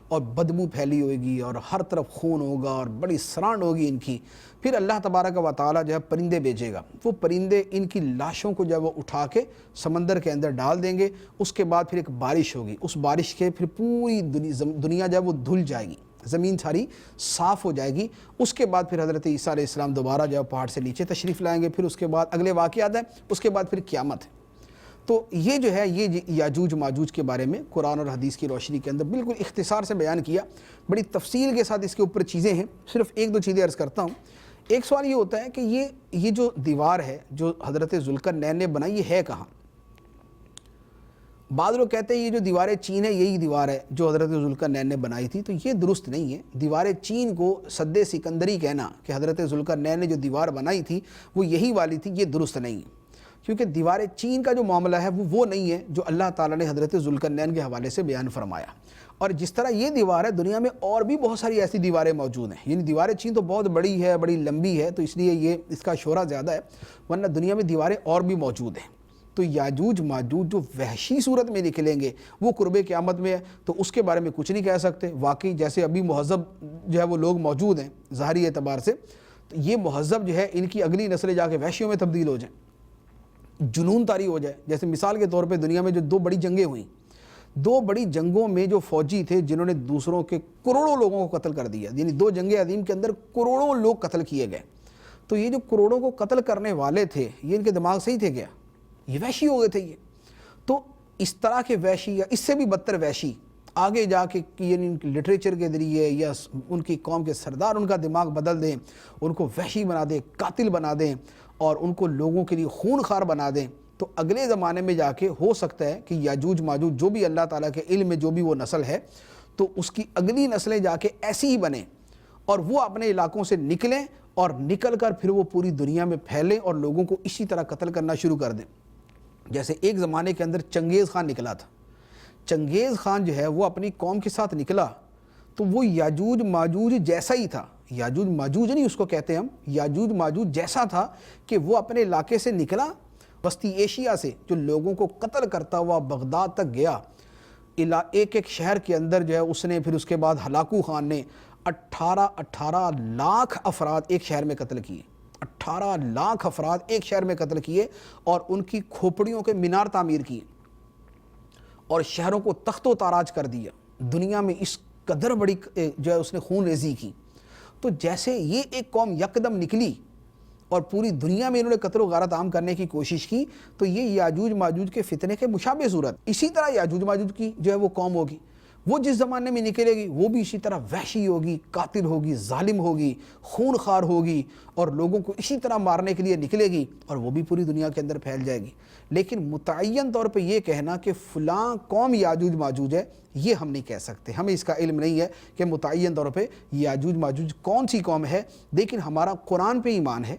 اور بدبو پھیلی ہوگی اور ہر طرف خون ہوگا اور بڑی سرانڈ ہوگی ان کی. پھر اللہ تبارک و تعالیٰ جو ہے پرندے بھیجے گا، وہ پرندے ان کی لاشوں کو جو ہے وہ اٹھا کے سمندر کے اندر ڈال دیں گے. اس کے بعد پھر ایک بارش ہوگی، اس بارش کے پھر پوری دنیا جو ہے وہ دھل جائے گی، زمین ساری صاف ہو جائے گی. اس کے بعد پھر حضرت عیسیٰ علیہ السلام دوبارہ جو ہے پہاڑ سے نیچے تشریف لائیں گے. پھر اس کے بعد اگلے واقعات ہیں، اس کے بعد پھر قیامت ہے. تو یہ جو ہے یہ یاجوج ماجوج کے بارے میں قرآن اور حدیث کی روشنی کے اندر بالکل اختصار سے بیان کیا. بڑی تفصیل کے ساتھ اس کے اوپر چیزیں ہیں، صرف ایک دو چیزیں عرض کرتا ہوں. ایک سوال یہ ہوتا ہے کہ یہ جو دیوار ہے جو حضرت ذوالقرنین نے بنائی، یہ ہے کہاں؟ بعض لوگ کہتے ہیں یہ جو دیوار چین ہے یہی دیوار ہے جو حضرت ذوالقرنین نے بنائی تھی. تو یہ درست نہیں ہے. دیوار چین کو سد سکندری کہنا کہ حضرت ذوالقرنین نے جو دیوار بنائی تھی وہ یہی والی تھی، یہ درست نہیں ہے. کیونکہ دیوار چین کا جو معاملہ ہے وہ نہیں ہے جو اللہ تعالیٰ نے حضرت ذوالقرنین کے حوالے سے بیان فرمایا. اور جس طرح یہ دیوار ہے، دنیا میں اور بھی بہت ساری ایسی دیواریں موجود ہیں. یعنی دیوار چین تو بہت بڑی ہے، بڑی لمبی ہے، تو اس لیے یہ اس کا شہرہ زیادہ ہے، ورنہ دنیا میں دیواریں اور بھی موجود ہیں. تو یاجوج ماجوج جو وحشی صورت میں نکلیں گے وہ قرب قیامت میں ہے، تو اس کے بارے میں کچھ نہیں کہہ سکتے. واقعی جیسے ابھی مہذب جو ہے وہ لوگ موجود ہیں ظاہری اعتبار سے، تو یہ مہذب جو ہے ان کی اگلی نسلیں جا کے وحشیوں میں تبدیل ہو جائیں، جنون طاری ہو جائے. جیسے مثال کے طور پہ دنیا میں جو دو بڑی جنگیں ہوئیں، دو بڑی جنگوں میں جو فوجی تھے جنہوں نے دوسروں کے کروڑوں لوگوں کو قتل کر دیا، یعنی دو جنگ عظیم کے اندر کروڑوں لوگ قتل کیے گئے. تو یہ جو کروڑوں کو قتل کرنے والے تھے، یہ ان کے دماغ صحیح تھے کیا؟ یہ وحشی ہو گئے تھے یہ. تو اس طرح کے وحشی یا اس سے بھی بدتر وحشی آگے جا کے یعنی لٹریچر کے ذریعے یا ان کی قوم کے سردار ان کا دماغ بدل دیں، ان کو وحشی بنا دیں، قاتل بنا دیں اور ان کو لوگوں کے لیے خون خوار بنا دیں. تو اگلے زمانے میں جا کے ہو سکتا ہے کہ یاجوج ماجوج جو بھی اللہ تعالیٰ کے علم میں جو بھی وہ نسل ہے، تو اس کی اگلی نسلیں جا کے ایسی ہی بنیں اور وہ اپنے علاقوں سے نکلیں اور نکل کر پھر وہ پوری دنیا میں پھیلیں اور لوگوں کو اسی طرح قتل کرنا شروع کر دیں. جیسے ایک زمانے کے اندر چنگیز خان نکلا تھا. چنگیز خان جو ہے وہ اپنی قوم کے ساتھ نکلا تو وہ یاجوج ماجوج جیسا ہی تھا. یاجوج ماجوج نہیں اس کو کہتے ہم، یاجوج ماجوج جیسا تھا کہ وہ اپنے علاقے سے نکلا، وسطی ایشیا سے جو لوگوں کو قتل کرتا ہوا بغداد تک گیا. ایک ایک شہر کے اندر جو ہے اس نے پھر اس کے بعد ہلاکو خان نے 18 لاکھ افراد ایک شہر میں قتل کیے. 18 لاکھ افراد ایک شہر میں قتل کیے اور ان کی کھوپڑیوں کے مینار تعمیر کیے اور شہروں کو تخت و تاراج کر دیا. دنیا میں اس قدر بڑی جو ہے اس نے خون ریزی کی. تو جیسے یہ ایک قوم یکدم نکلی اور پوری دنیا میں انہوں نے قتل و غارت عام کرنے کی کوشش کی، تو یہ یاجوج ماجوج کے فتنے کے مشابہ صورت. اسی طرح یاجوج ماجوج کی جو ہے وہ قوم ہوگی، وہ جس زمانے میں نکلے گی وہ بھی اسی طرح وحشی ہوگی، قاتل ہوگی، ظالم ہوگی، خون خوار ہوگی اور لوگوں کو اسی طرح مارنے کے لیے نکلے گی اور وہ بھی پوری دنیا کے اندر پھیل جائے گی. لیکن متعین طور پہ یہ کہنا کہ فلاں قوم یاجوج ماجوج ہے، یہ ہم نہیں کہہ سکتے. ہمیں اس کا علم نہیں ہے کہ متعین طور پہ یاجوج ماجوج کون سی قوم ہے. لیکن ہمارا قرآن پہ ایمان ہے،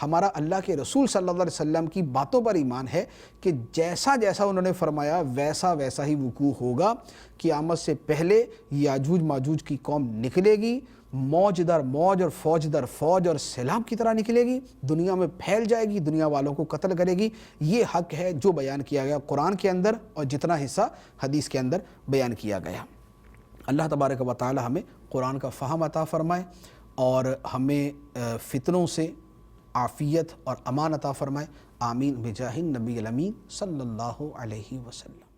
ہمارا اللہ کے رسول صلی اللہ علیہ وسلم کی باتوں پر ایمان ہے کہ جیسا جیسا انہوں نے فرمایا ویسا ویسا ہی وقوع ہوگا. قیامت سے پہلے یاجوج ماجوج کی قوم نکلے گی، موج در موج اور فوج در فوج اور سیلاب کی طرح نکلے گی، دنیا میں پھیل جائے گی، دنیا والوں کو قتل کرے گی. یہ حق ہے جو بیان کیا گیا قرآن کے اندر اور جتنا حصہ حدیث کے اندر بیان کیا گیا. اللہ تبارک و تعالی ہمیں قرآن کا فہم عطا فرمائے اور ہمیں فتنوں سے عافیت اور امان عطا فرمائے۔ آمین بجاہ النبی الامین صلی اللہ علیہ وسلم۔